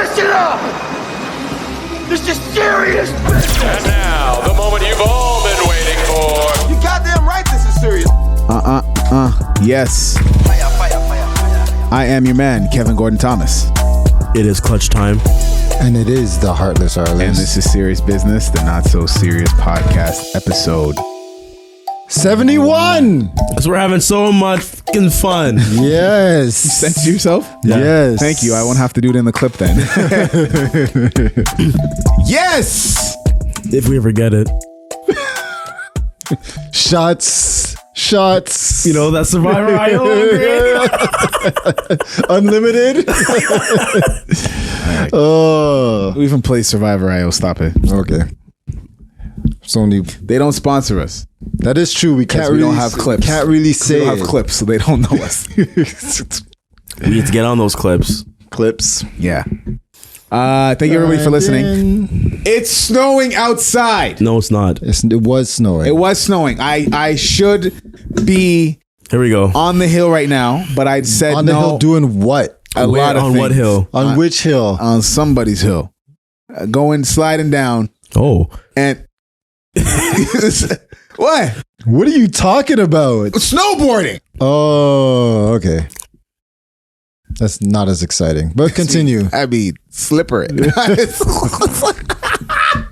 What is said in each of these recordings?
Listen up! This is serious business! And now, the moment you've all been waiting for. You goddamn right this is serious. Yes. Fire, fire, fire, fire. I am your man, Kevin Gordon Thomas. It is clutch time. And it is the Heartless Arliss. And this is Serious Business, the Not So Serious Podcast, episode 71. Because we're having so much fucking fun. Yes. Sent to yourself? Yeah. Yes. Thank you. I won't have to do it in the clip then. Yes! If we ever get it. Shots. You know, that Survivor IO Unlimited. Oh. We even play Survivor IO. Stop it. Okay. It's only They don't sponsor us. that is true. We can't we really don't have clips. Can't really say We don't have it. clips, so they don't know us. We need to get on those clips. Clips. Yeah. Thank you everybody for listening. It's snowing outside. No, it's not. It was snowing. It was snowing. I should be Here we go. on the hill right now, but I said on the no. hill doing what? A Where, lot of on things. what hill? On which hill? On somebody's hill. Sliding down. Oh. And what? What are you talking about? Snowboarding. Oh, okay. That's not as exciting, but continue. I mean, slipper it.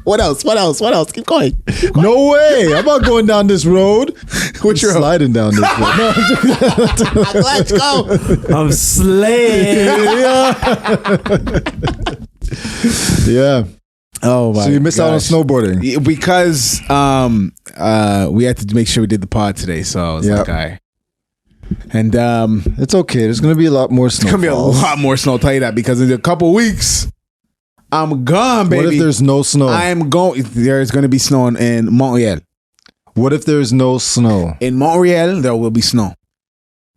What else? Keep going. No way! I'm not going down this road. Which road? Sliding down this road. No. Let's go. I'm slaying. Yeah. Oh my! So you missed out on snowboarding. because we had to make sure we did the pod today. So I was Yep. like, all right. And It's okay. There's gonna be a lot more snow. it's gonna be a lot more snow. I'll tell you that because in a couple weeks, I'm gone, baby. What if there's no snow? I'm going. There's going to be snow in Montreal. What if there's no snow? In Montreal, there will be snow.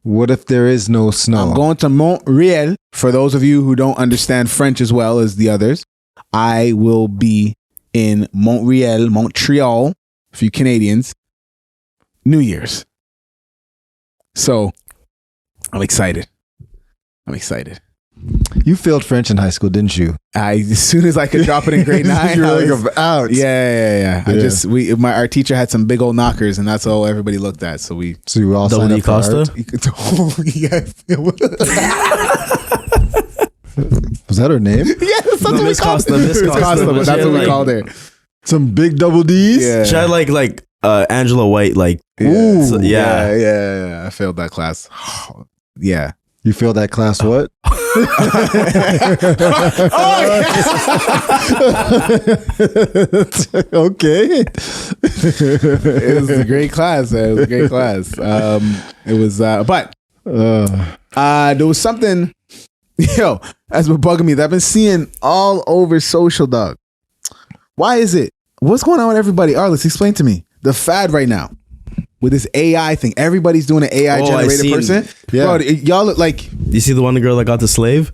What if there is no snow? I'm going to Montreal. For those of you who don't understand French as well as the others, I will be in Montreal, for you Canadians, New Year's. So, I'm excited. You failed French in high school, didn't you? As soon as I could drop it in grade 9, You're I like, was- out. Yeah. Yeah. Our teacher had some big old knockers, and that's all everybody looked at. So we. So you all Double signed D up for Costa? art? Oh, yes. Was that her name? Yes, that's what we Miss called Costa, it. Miss Costa, but she that's had what we like- called her. Some big double D's? Yeah. She had like Angela White, like, Ooh, so- yeah. yeah. I failed that class. Yeah. You failed that class what? Okay. It was a great class. It was a great class. It was, but there was something, that's been bugging me that I've been seeing all over social, dog. Why is it? What's going on with everybody? Arliss, explain to me the fad right now with this AI thing. Everybody's doing an AI Oh, I generated seen- person. Yeah. Bro, y'all look like You see the one girl that got the slave?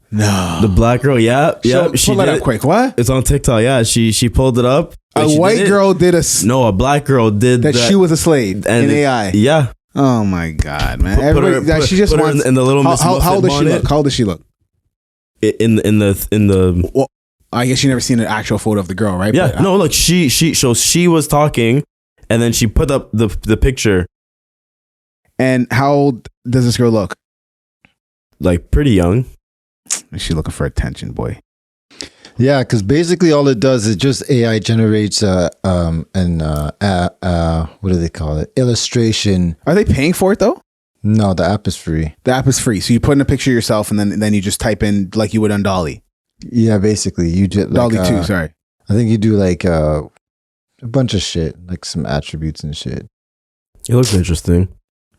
no. The black girl, yeah. She Pull that did up it. quick. What? It's on TikTok, yeah. She pulled it up. A Like, she white did it. girl did No, a black girl did that. She was a slave in and AI. Yeah. Oh my god, man! Put her- Everybody, put- she just put her wants. in the little Miss how old Muffet does she bonnet. look? How old does she look? In the Well, I guess you never seen an actual photo of the girl, right? yeah. But, No, look, she was talking, and then she put up the picture, And how old does this girl look? like pretty young. Is she looking for attention, boy? Yeah, because basically all it does is just AI generates what do they call it? Illustration. Are they paying for it though? No, the app is free. The app is free, so you put in a picture of yourself, and then you just type in like you would on Dolly. Yeah, basically you just like, Dolly 2, sorry. I think you do like a bunch of shit, like some attributes and shit. It looks interesting.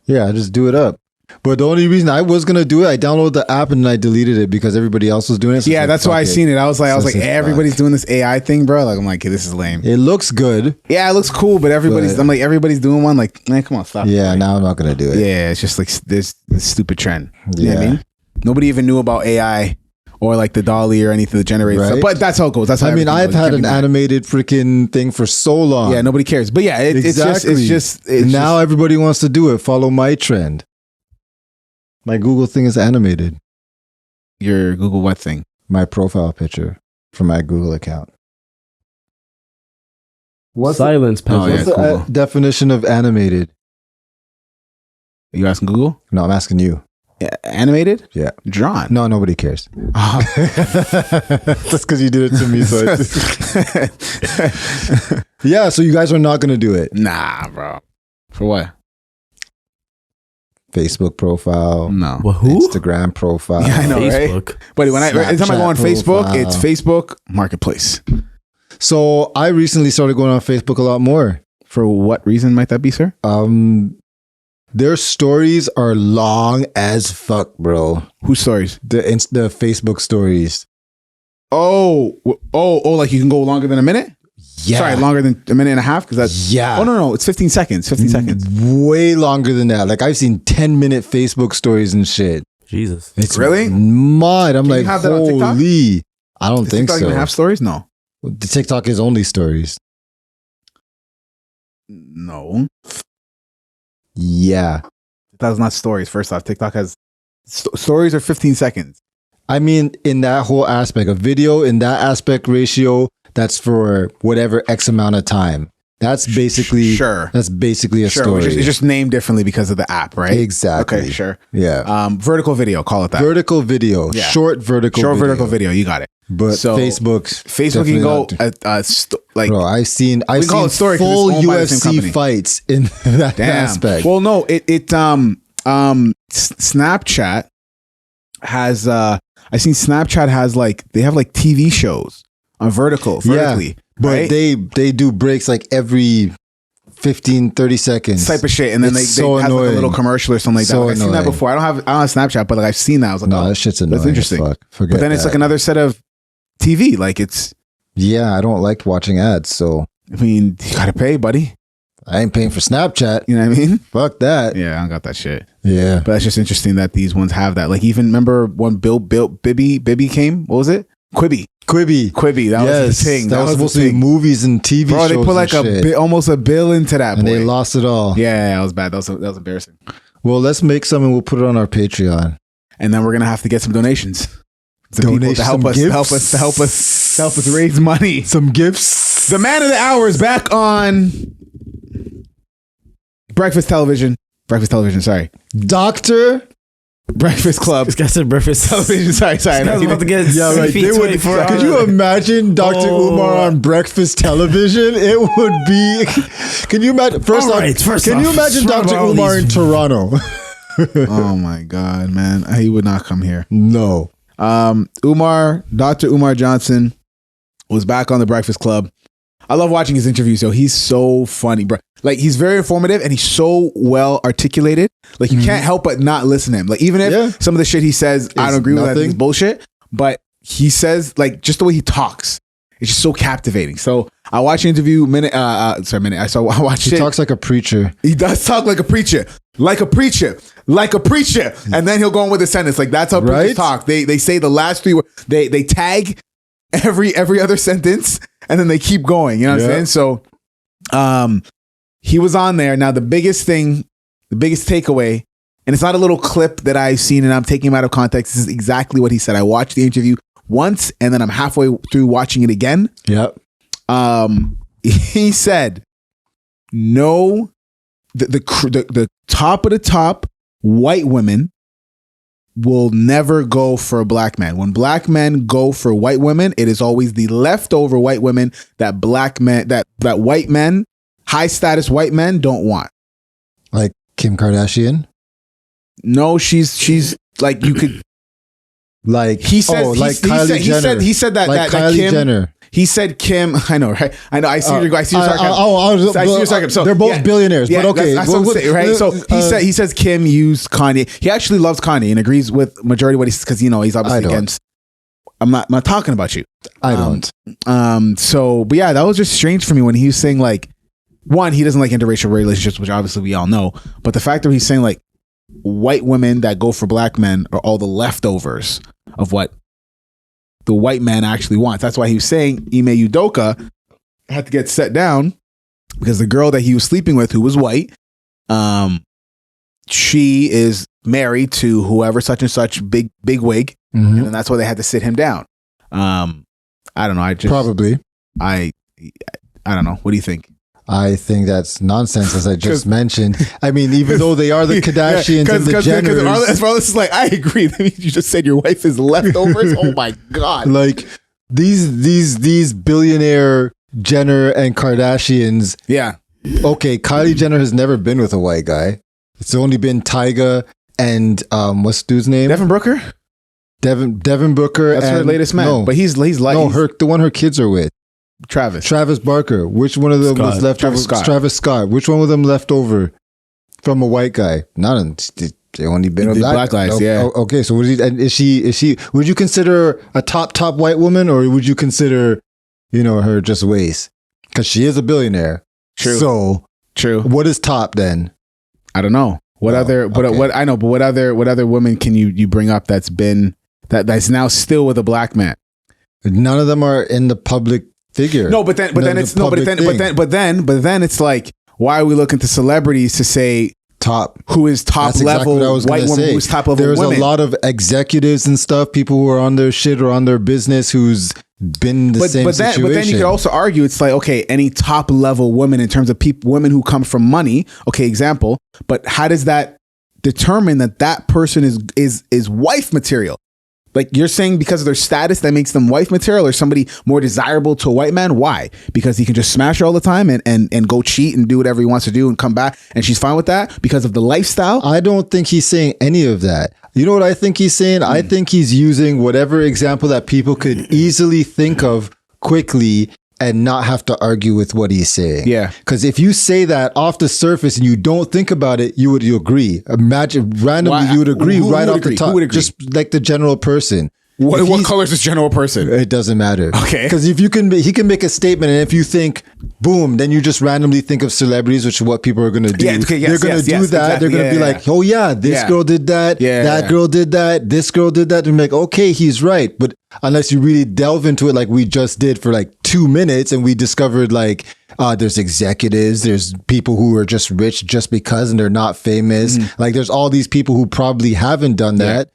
Yeah, just do it up. But the only reason I was gonna do it, I downloaded the app and I deleted it because everybody else was doing it. So Yeah, it's like, that's why I fuck it. seen it. I was like, So it's like, everybody's fuck. doing this AI thing, bro. Like, I'm like, hey, this is lame. It looks good. Yeah, it looks cool, but But- I'm like, everybody's doing one. Like, man, come on, stop. Yeah, Like, now I'm not gonna do it. yeah, it's just like this stupid trend. You know what I Yeah. mean? Nobody even knew about AI or like the Dolly or anything to generate stuff. Right. But that's how it goes. That's how I mean, everything I've goes. You had can't an be mad. animated freaking thing for so long. Yeah, nobody cares. But yeah, Exactly. it's just now everybody wants to do it. Follow my trend. My Google thing is animated. your Google what thing? my profile picture from my Google account. Silence, Oh, yeah, What's peasant. the cool. definition of animated? You asking Google? No, I'm asking you. Yeah, animated? Yeah. Drawn. No, nobody cares. Oh. That's because you did it to me. So yeah, so you guys are not going to do it. Nah, bro. For what? Facebook profile, No. Well, who? Instagram profile. Yeah, I know, right? Facebook. But when every time I go on Snapchat Facebook, profile. it's Facebook Marketplace. So I recently started going on Facebook a lot more. For what reason might that be, sir? Their stories are long as fuck, bro. Whose stories? The Facebook stories. Oh, like you can go longer than a minute? Yeah. Sorry, longer than a minute and a half? Because that's. Yeah. Oh, no, it's 15 seconds. 15 seconds. Way longer than that. Like I've seen 10-minute Facebook stories and shit. Jesus. It's Really? mad. I'm Can you like, have that on TikTok? holy. I don't Does think TikTok so. even have stories? No. The TikTok is only stories. No. Yeah. That's not stories. First off, TikTok has stories are 15 seconds. I mean, in that whole aspect, a video in that aspect ratio, that's for whatever X amount of time. That's basically Sure. That's basically a Sure. story. It's just named differently because of the app, right? Exactly. Okay, sure. Yeah. Vertical video, call it that. Vertical video. Yeah. Short vertical vertical video, you got it. But So, Facebook can go like bro, I've seen call full it story 'cause it's owned by the same company. UFC fights in that damn. aspect. Well, no, Snapchat has I seen Snapchat has they have TV shows on vertically. But right? they do breaks like every 15, 30 seconds. type of shit, and then It's they so have like a little annoying. commercial or something like So that. Like, I've seen that annoying. before. I don't have Snapchat, but I've seen that. I was like, No, oh, that shit's annoying. that's interesting. As fuck. Forget But then it's that. like another set of TV. Like it's, Yeah, I don't like watching ads, so I mean, you gotta pay, buddy. I ain't paying for Snapchat. You know what I mean? Fuck that. Yeah, I don't got that shit. Yeah. But that's just interesting that these ones have that. Like even remember when Bibby came? What was it? Quibi. That was the thing. That was supposed to be thing. movies and TV Bro, shows. they put like and shit. almost $1 billion into that. and boy. they lost it all. Yeah, that was bad. That was embarrassing. Well, let's make some and we'll put it on our Patreon. And then we're gonna have to get some donations. Some people to help Donations, some us, help us raise money. Some gifts. The man of the hour is back on Breakfast Television. Sorry. Breakfast Club. This guy said breakfast Television. Sorry. This guy's about to get Yeah, right. CP They would, 24 could you hours. imagine Dr. Oh. Umar on breakfast television? It would be. Can you imagine? First All off, right, first can you off, imagine scrub Dr. all Umar these- in Toronto? Oh my God, man. He would not come here. No. Dr. Umar Johnson was back on the Breakfast Club. I love watching his interviews, yo. He's so funny, bro. Like, he's very informative and he's so well articulated. Like, you can't help but not listen to him. Like, even if some of the shit he says, I don't agree with, I think it's bullshit. But he says, like, just the way he talks, it's just so captivating. So I watched the interview I watched He it. talks like a preacher. He does talk like a preacher. And then he'll go on with a sentence. Like, that's how preachers Right? talk. They say the last three words. They tag every other sentence and then they keep going. You know what I'm saying? So he was on there. Now the biggest takeaway, and it's not a little clip that I've seen and I'm taking him out of context. This is exactly what he said. I watched the interview once and then I'm halfway through watching it again. Yep. He said, no, the top of the top white women will never go for a black man. When black men go for white women, it is always the leftover white women that white men, high status white men don't want. Like Kim Kardashian? No, she's like, you could, Like, he said, Kylie Jenner. he said that, like that Kylie Kim, Jenner. he said Kim, I know, right? I know, I see your sarcasm. I see your sarcasm. So, they're both billionaires, but okay. That's what I'm saying, right? So he says Kim used Kanye. He actually loves Kanye and agrees with majority of what he says because, he's obviously against. I'm not talking about you. I don't. But yeah, that was just strange for me when he was saying, like, one, he doesn't like interracial relationships, which obviously we all know. But the fact that he's saying, like, white women that go for black men are all the leftovers of what the white man actually wants. That's why he was saying Ime Udoka had to get set down because the girl that he was sleeping with, who was white, she is married to whoever such and such big wig, and then that's why they had to sit him down. I don't know. Probably. I don't know. What do you think? I think that's nonsense, as I just mentioned. I mean, even though they are the Kardashians and the Jenners, Arliss is like, I agree. You just said your wife is leftovers. Oh my god! Like these billionaire Jenner and Kardashians. Yeah. Okay, Kylie Jenner has never been with a white guy. It's only been Tyga and what's the dude's name? Devin Booker. Devin Booker. That's her latest man. No, but he's like the one her kids are with. Travis Barker. Which one of them was left over? Travis Scott. Which one of them left over from a white guy? They only been with black guys. Yeah. Okay. So is she? Would you consider a top white woman, or would you consider, her just waste? Because she is a billionaire. True. So true. What is top then? I don't know. What other women can you bring up that's that's now still with a black man? None of them are in the public figure. No, but then it's like, why are we looking to celebrities to say top? Who is top That's level exactly white woman? Who's top level There's women? a lot of executives and stuff, people who are on their shit or on their business who's been the same situation. But then you could also argue it's like, okay, any top level woman in terms of women who come from money. Okay, example. But how does that determine that person is wife material? Like, you're saying because of their status that makes them wife material, or somebody more desirable to a white man? Why? Because he can just smash her all the time and go cheat and do whatever he wants to do and come back and she's fine with that because of the lifestyle? I don't think he's saying any of that. You know what I think he's saying? I think he's using whatever example that people could easily think of quickly and not have to argue with what he's saying. Yeah. Because if you say that off the surface and you don't think about it, you agree. Imagine randomly you would agree right off the top. Who would agree? Just like the general person. What color is this general person? It doesn't matter. Okay. Because if he can make a statement, and if you think, boom, then you just randomly think of celebrities, which is what people are going to do. Yeah, okay, yes, they're going to do that. Exactly. They're going to be like, oh yeah, this girl did that. Yeah, that girl did that. This girl did that. And be like, okay, he's right. But unless you really delve into it, like we just did for like 2 minutes, and we discovered like, there's executives, there's people who are just rich just because, and they're not famous. Like there's all these people who probably haven't done that.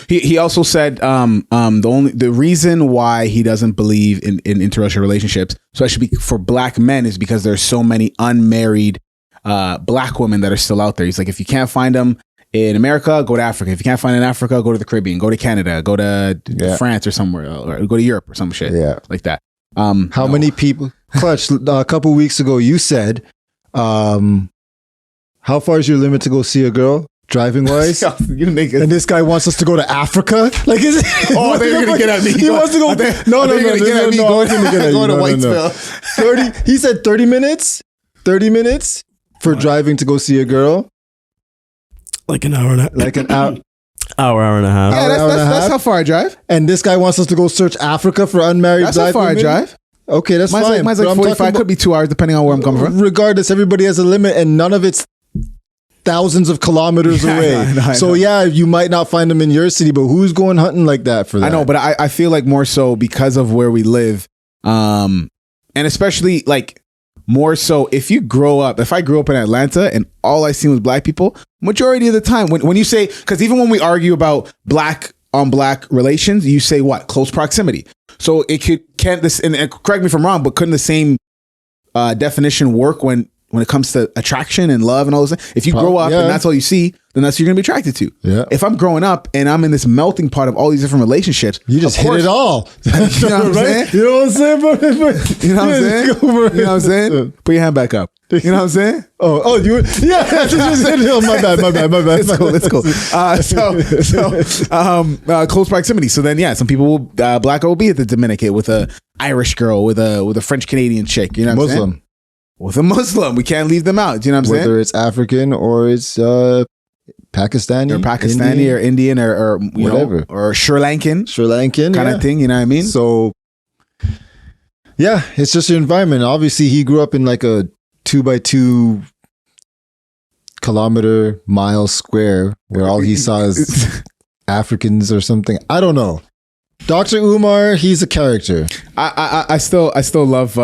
He also said the reason why he doesn't believe in interracial relationships, especially for black men, is because there's so many unmarried black women that are still out there. He's like, if you can't find them in America, go to Africa. If you can't find them in Africa, go to the Caribbean, go to Canada, go to France or somewhere, or go to Europe or some shit like that. How many people? Clutch, a couple weeks ago, you said, how far is your limit to go see a girl? Driving wise, and this guy wants us to go to Africa. Like, is it? Oh, they're gonna get at me. He wants to go. No, going to Whitesville. 30. He said 30 minutes. 30 minutes for driving to go see a girl. Like an hour and a like an hour. Hour and a half. Yeah, that's how far I drive. And this guy wants us to go search Africa for unmarried black women. That's how far I drive. Okay, that's fine. Mine's like 45. Could be 2 hours depending on where I'm coming from. Regardless, everybody has a limit, and none of it's thousands of kilometers away. I know. So yeah, you might not find them in your city, but who's going hunting like that for that? I know, but I feel like more so because of where we live, and especially like more so if I grew up in Atlanta and all I seen was black people, majority of the time when you say, because even when we argue about black on black relations, you say what? Close proximity. So it can't this, and correct me if I'm wrong, but couldn't the same definition work when it comes to attraction and love and all those things? If you grow up and that's all you see, then that's what you're going to be attracted to. Yeah. If I'm growing up and I'm in this melting pot of all these different relationships, you just hit it all. You know what I'm saying? You know what I'm saying, bro? You know what I'm saying? You know what I'm saying? Put your hand back up. You know what I'm saying? My bad. It's cool. Close proximity. So then, some people will, black will be at the Dominican with a Irish girl, with a French Canadian chick. You know what I'm saying? Muslim. With a Muslim, we can't leave them out. Do you know what I'm saying? Whether it's African or it's Pakistani, Indian or whatever, or Sri Lankan kind of thing. You know what I mean? So yeah, it's just your environment. Obviously, he grew up in like a 2x2 mile square where all he saw is Africans or something. I don't know. Dr. Umar, he's a character. I still love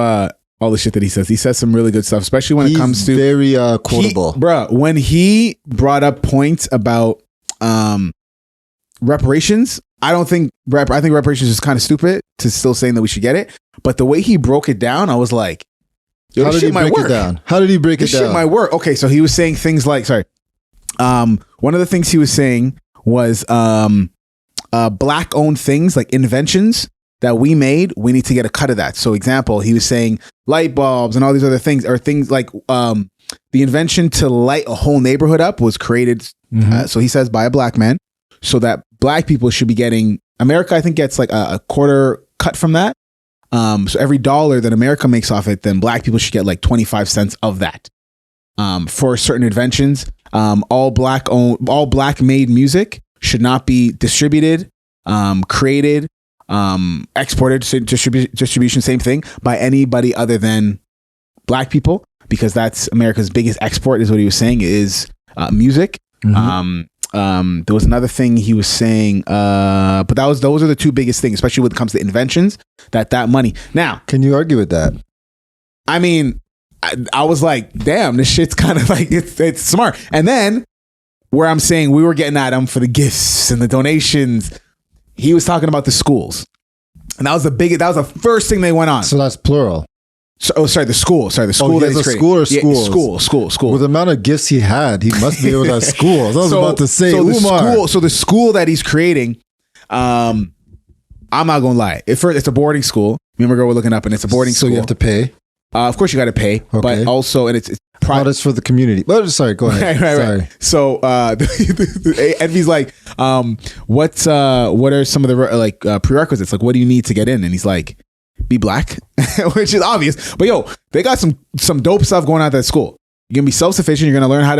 all the shit that he says. He says some really good stuff, especially when it comes to very quotable. When he brought up points about reparations, I think reparations is kind of stupid to still saying that we should get it. But the way he broke it down, I was like, yo, How did he break it down? How did he break it This shit down? might work. Okay, so he was saying things like, one of the things he was saying was black owned things like inventions that we made, we need to get a cut of that. So example, he was saying light bulbs and all these other things, or things like the invention to light a whole neighborhood up was created, so he says, by a black man, so that black people should be getting, America I think gets like a quarter cut from that. So every dollar that America makes off it, then black people should get like 25 cents of that. For certain inventions, all black made music should not be distributed, created, exported to distribution, same thing, by anybody other than black people, because that's America's biggest export, is what he was saying, is music. There was another thing he was saying, but those are the two biggest things, especially when it comes to inventions, that money. Now, can you argue with that? I mean, I was like, damn, this shit's kind of like, it's smart. And then where I'm saying we were getting at him for the gifts and the donations, he was talking about the schools. And that was the first thing they went on. So that's plural. The school. Sorry, the school. He has a school or schools? School. With the amount of gifts he had, he must be able to have schools. I was about to say, Umar. The school that he's creating, I'm not gonna lie. It's a boarding school. Me and my girl were looking up, and it's a boarding school. So you have to pay. Of course, you got to pay, but also, and it's products for the community. But sorry, go ahead. Right. So Envy's like, what are some of the prerequisites? Like, what do you need to get in? And he's like, be black, which is obvious. But yo, they got some dope stuff going on at that school. You're gonna be self-sufficient. You're gonna learn how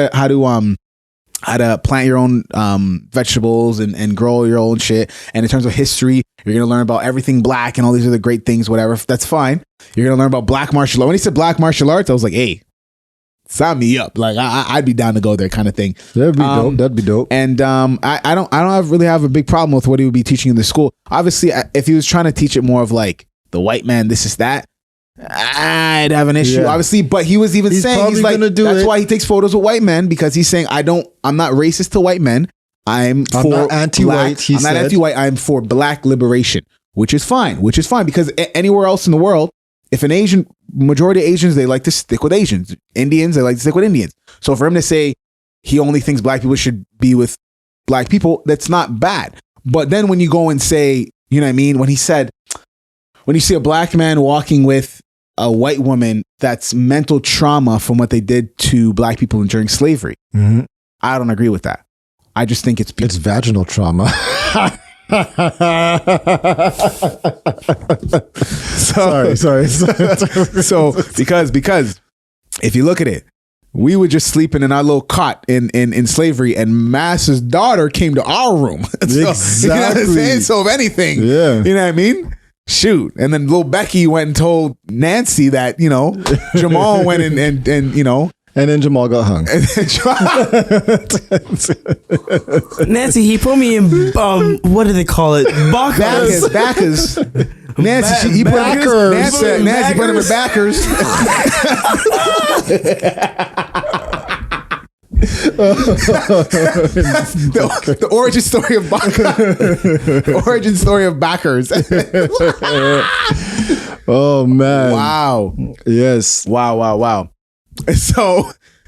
to plant your own vegetables and grow your own shit. And in terms of history, you're gonna learn about everything black and all these other great things. Whatever, that's fine. You're gonna learn about black martial arts. When he said black martial arts, I was like, hey, sign me up. Like I'd be down to go there, kind of thing. That'd be dope. That'd be dope. And I don't really have a big problem with what he would be teaching in the school. Obviously, if he was trying to teach it more of like the white man, this is that, I'd have an issue, obviously. But he was even saying, he's like, that's why he takes photos with white men, because he's saying, I'm not racist to white men. I'm not anti-white. I'm not anti-white. I'm for black liberation, which is fine. Because anywhere else in the world, if majority of Asians, they like to stick with Asians. Indians, they like to stick with Indians. So for him to say he only thinks black people should be with black people, that's not bad. But then when you go and say, you know what I mean? When you see a black man walking with a white woman, that's mental trauma from what they did to black people during slavery. I don't agree with that. I just think it's vaginal trauma. Sorry. So because if you look at it, we were just sleeping in our little cot in slavery, and Master's daughter came to our room. So, exactly. You know what I'm saying? So if anything, you know what I mean? Shoot. And then little Becky went and told Nancy that, Jamal went and and then Jamal got hung. Nancy, he put me in what do they call it? Backers. Nancy, he put him in backers. the origin story of origin story of backers. Oh man! Wow! Yes! Wow!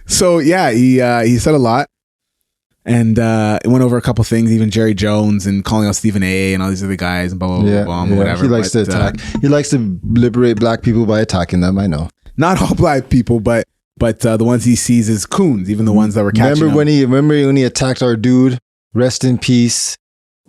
So yeah, he said a lot, and it went over a couple things, even Jerry Jones and calling out Stephen A. and all these other guys and blah blah whatever. He likes to attack. He likes to liberate black people by attacking them. I know. Not all black people, but the ones he sees as coons, even the ones that were catching him. Remember when he attacked our dude? Rest in peace,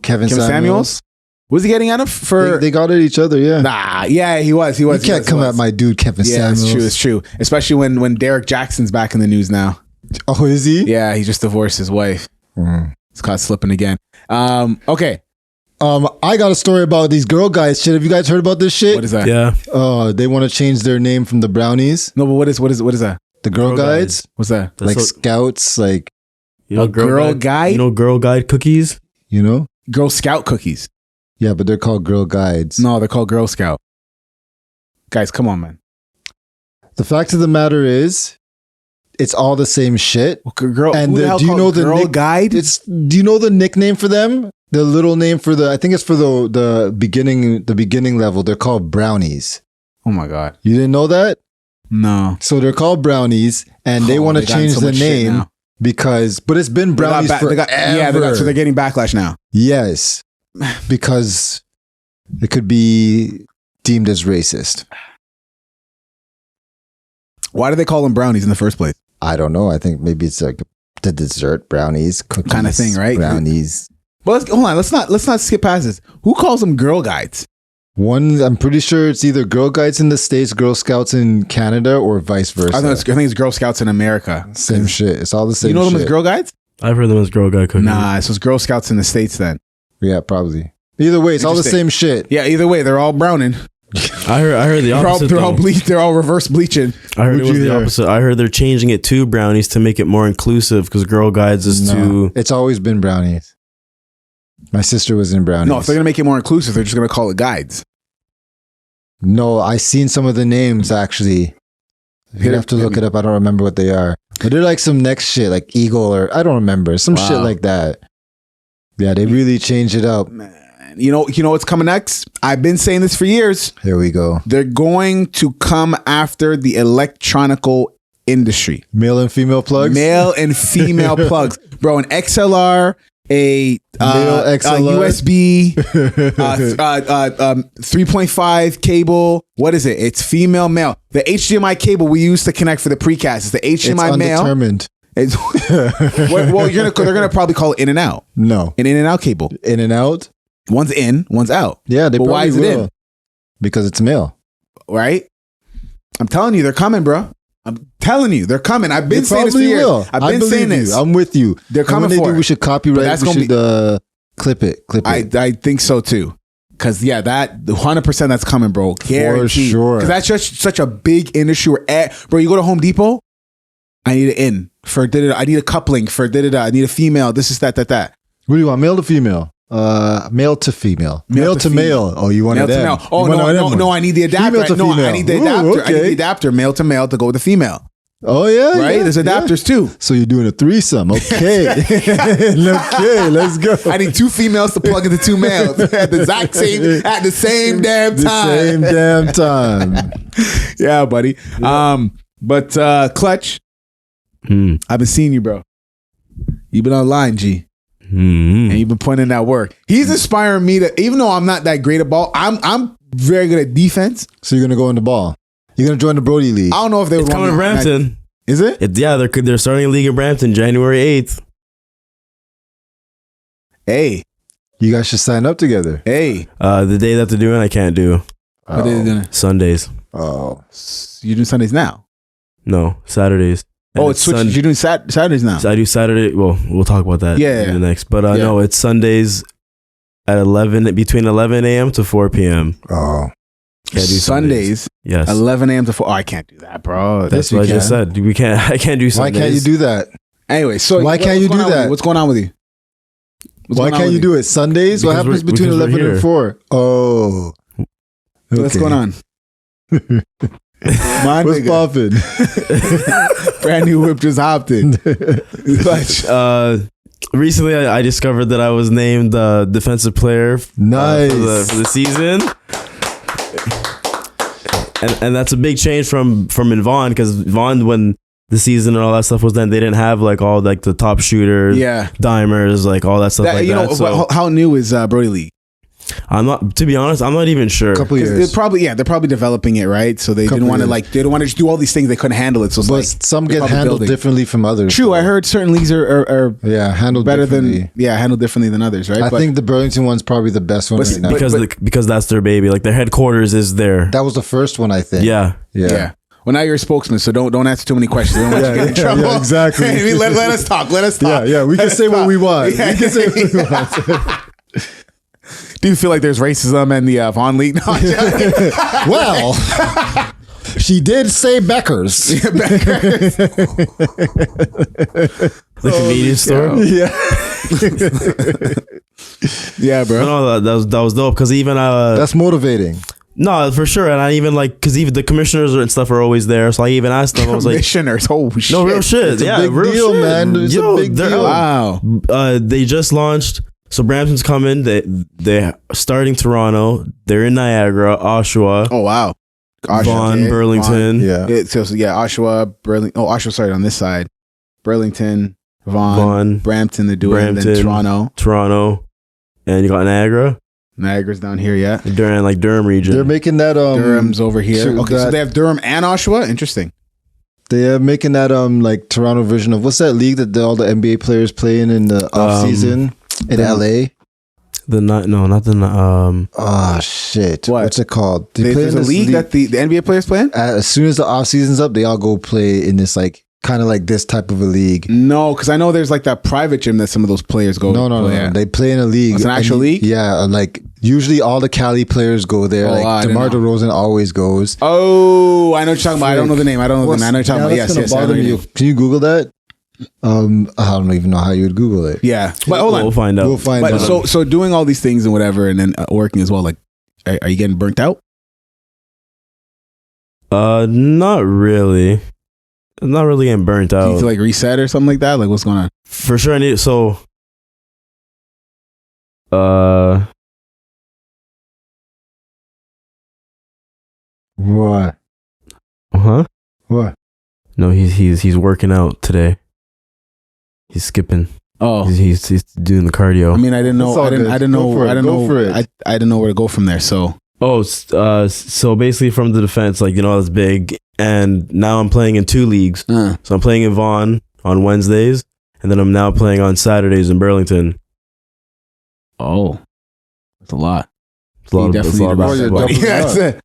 Kevin Samuels. Was he getting at him for? They got at each other, yeah. Nah, yeah, he was. You can't come at my dude, Kevin Samuels. Yeah, it's true. Especially when Derek Jackson's back in the news now. Oh, is he? Yeah, he just divorced his wife. It's caught slipping again. Okay. I got a story about these girl guides shit. Have you guys heard about this shit? What is that? Yeah. They want to change their name from the Brownies. No, but what is that? The girl guides? What's that? Like scouts, like girl guide? Girl guide cookies? Girl Scout cookies. Yeah, but they're called girl guides. No, they're called Girl Scout. Guys, come on, man. The fact of the matter is, it's all the same shit. Girl, And who the hell do you know called the Girl Guide? Do you know the nickname for them? The little name for I think it's for the beginning level. They're called brownies. Oh my God. You didn't know that? No. So they're called brownies, and they want to they gotten change so the much shit name now. but it's been brownies forever. So they're getting backlash now. Yes, because it could be deemed as racist. Why do they call them brownies in the first place? I don't know. I think maybe it's like the dessert brownies, cookies, Kind of thing, right? Brownies. But hold on. Let's not skip past this. Who calls them Girl Guides? One, I'm pretty sure it's either Girl Guides in the States, Girl Scouts in Canada, or vice versa. I think it's Girl Scouts in America. Same shit. It's all the same. You know them shit. as Girl Guides? I've heard them as Girl Guide cookies. Nah, so it's Girl Scouts in the States then. Yeah, probably. Either way, it's all the same shit. Yeah, either way, they're all browning. I heard the opposite. They're all reverse bleaching. I heard it was the opposite. I heard they're changing it to brownies to make it more inclusive because Girl Guides is too. It's always been brownies. My sister was in brownies. No, if they're gonna make it more inclusive, they're just gonna call it guides. No, I seen some of the names actually. You'd have to look it up. I don't remember what they are. But they're like some next shit, like Eagle or I don't remember. Some shit like that. Yeah, they really changed it up. Man, you know what's coming next? I've been saying this for years. Here we go. They're going to come after the electronical industry. Male and female plugs? Male and female plugs. Bro, an XLR, a USB, 3.5 cable. What is it? It's female, male. The HDMI cable we used to connect for the precast is the HDMI male. Undetermined. It's, well, they're gonna probably call it in and out. No. An in and out cable. In and out? One's in, one's out. Yeah, but why is it in? Because it's male. Right? I'm telling you, they're coming, bro. I'm telling you, they're coming. I've been saying this for years. I've been saying this. I'm with you. They're coming for it. We should copyright. We should clip it. I think so too. Because that 100% that's coming, bro. Guaranteed. For sure. Because that's just such a big industry. Bro, you go to Home Depot. I need an in for I need a coupling for I need a female. This is that. What do you want? Male to female? Male to female. Male to male. Oh, you want male to male. Oh no! I need the adapter. Female to female. I need the adapter. Ooh, okay. I need the adapter. Male to male to go with the female. Oh yeah, right. Yeah, There's adapters too. So you're doing a threesome? Okay, okay, let's go. I need two females to plug into two males at the same damn time. Yeah, buddy. But Clutch, I've been seeing you, bro. You've been online, G. And you've been putting in that work. He's inspiring me to, even though I'm not that great at ball, I'm very good at defense. So you're gonna go in the ball. You're gonna join the Brody League. I don't know if they would coming to Brampton. Is it? They're starting a league in Brampton January 8th. Hey, you guys should sign up together. Hey, the day that they're doing, I can't do. What day are they doing? Sundays. Oh, you doing Sundays now? No, Saturdays. And it's switched. You're doing Saturdays now. So I do Saturday. Well, we'll talk about that in the next. But no, it's Sundays at between 11 a.m. to 4 p.m. Oh, can't do Sundays. Yes, 11 a.m. to 4. Oh, I can't do that, bro. That's what I just said. We can't. I can't do Sundays. Why can't you do that? Anyway, so why can't you do that? What's going on with you? Why can't you do it Sundays? What happens between 11 and 4? Oh, okay. What's going on? What's popping? Brand new whip just hopped in. Recently, I discovered that I was named defensive player for the season. And that's a big change from in Vaughn, because Vaughn, when the season and all that stuff was done, they didn't have like all like the top shooters, dimers, like all that stuff So, how new is Brody League? To be honest, I'm not even sure. Couple years. They're probably developing it, right? So they didn't want to just do all these things. They couldn't handle it. So some get handled differently from others. True, I heard certain leagues are handled better differently. handled differently than others, right? I think the Burlington one's probably the best one right now. Because that's their baby. Like their headquarters is there. That was the first one, I think. Yeah. Well, now you're a spokesman, so don't answer too many questions. Don't want you to get in trouble. Yeah, exactly. let us talk. Let us talk. Yeah. We can say what we want. We can say what we want. Do you feel like there's racism in the Vaughn League? No, well, she did say Becker's. The convenience store. Yeah, bro. No, that was dope. Because even that's motivating. No, for sure. And I even like, because even the commissioners and stuff are always there. So I even asked them, I was like, commissioners, oh shit. no, real shit. It's a yeah, big real deal, shit. man. It's a big deal. Wow. They just launched. So Brampton's coming. They're starting Toronto. They're in Niagara, Oshawa. Oh wow. Vaughan, okay. Burlington. Yeah. So yeah, Oshawa, Burlington. Oh, Oshawa, sorry, on this side. Burlington, Vaughan, Brampton, they're doing, and then Toronto. And you got Niagara. Niagara's down here, yeah. During like Durham region. They're making that Durham's over here. sure, Okay, so they have Durham and Oshawa. Interesting. They're making that like Toronto version of what's that league that all the NBA players playing in the off season in LA? Oh shit! What's it called? There's a league that the NBA players playing. As soon as the off season's up, they all go play in this like kind of like this type of a league. No, because I know there's like that private gym that some of those players go. No. They play in a league. It's an actual league. Yeah, like usually all the Cali players go there. Like DeMar DeRozan always goes. Oh, I know what you're talking about. I don't know the name. I know what you're talking about. Yes. I know you. Can you Google that? I don't even know how you would Google it. Yeah, but hold on, we'll find out. But so doing all these things and whatever, and then working as well. Like, are you getting burnt out? Not really. I'm not really getting burnt out. Do you need to like reset or something like that? Like, what's going on? For sure, I need so. What? Huh? What? No, he's working out today. He's skipping. Oh, he's doing the cardio. I mean, I didn't know. I didn't know. I didn't know where to go from there. So. Oh, so basically from the defense, like, you know, it's big. And now I'm playing in 2 leagues. So I'm playing in Vaughan on Wednesdays. And then I'm now playing on Saturdays in Burlington. Oh, that's a lot. It's a lot of basketball. Yeah,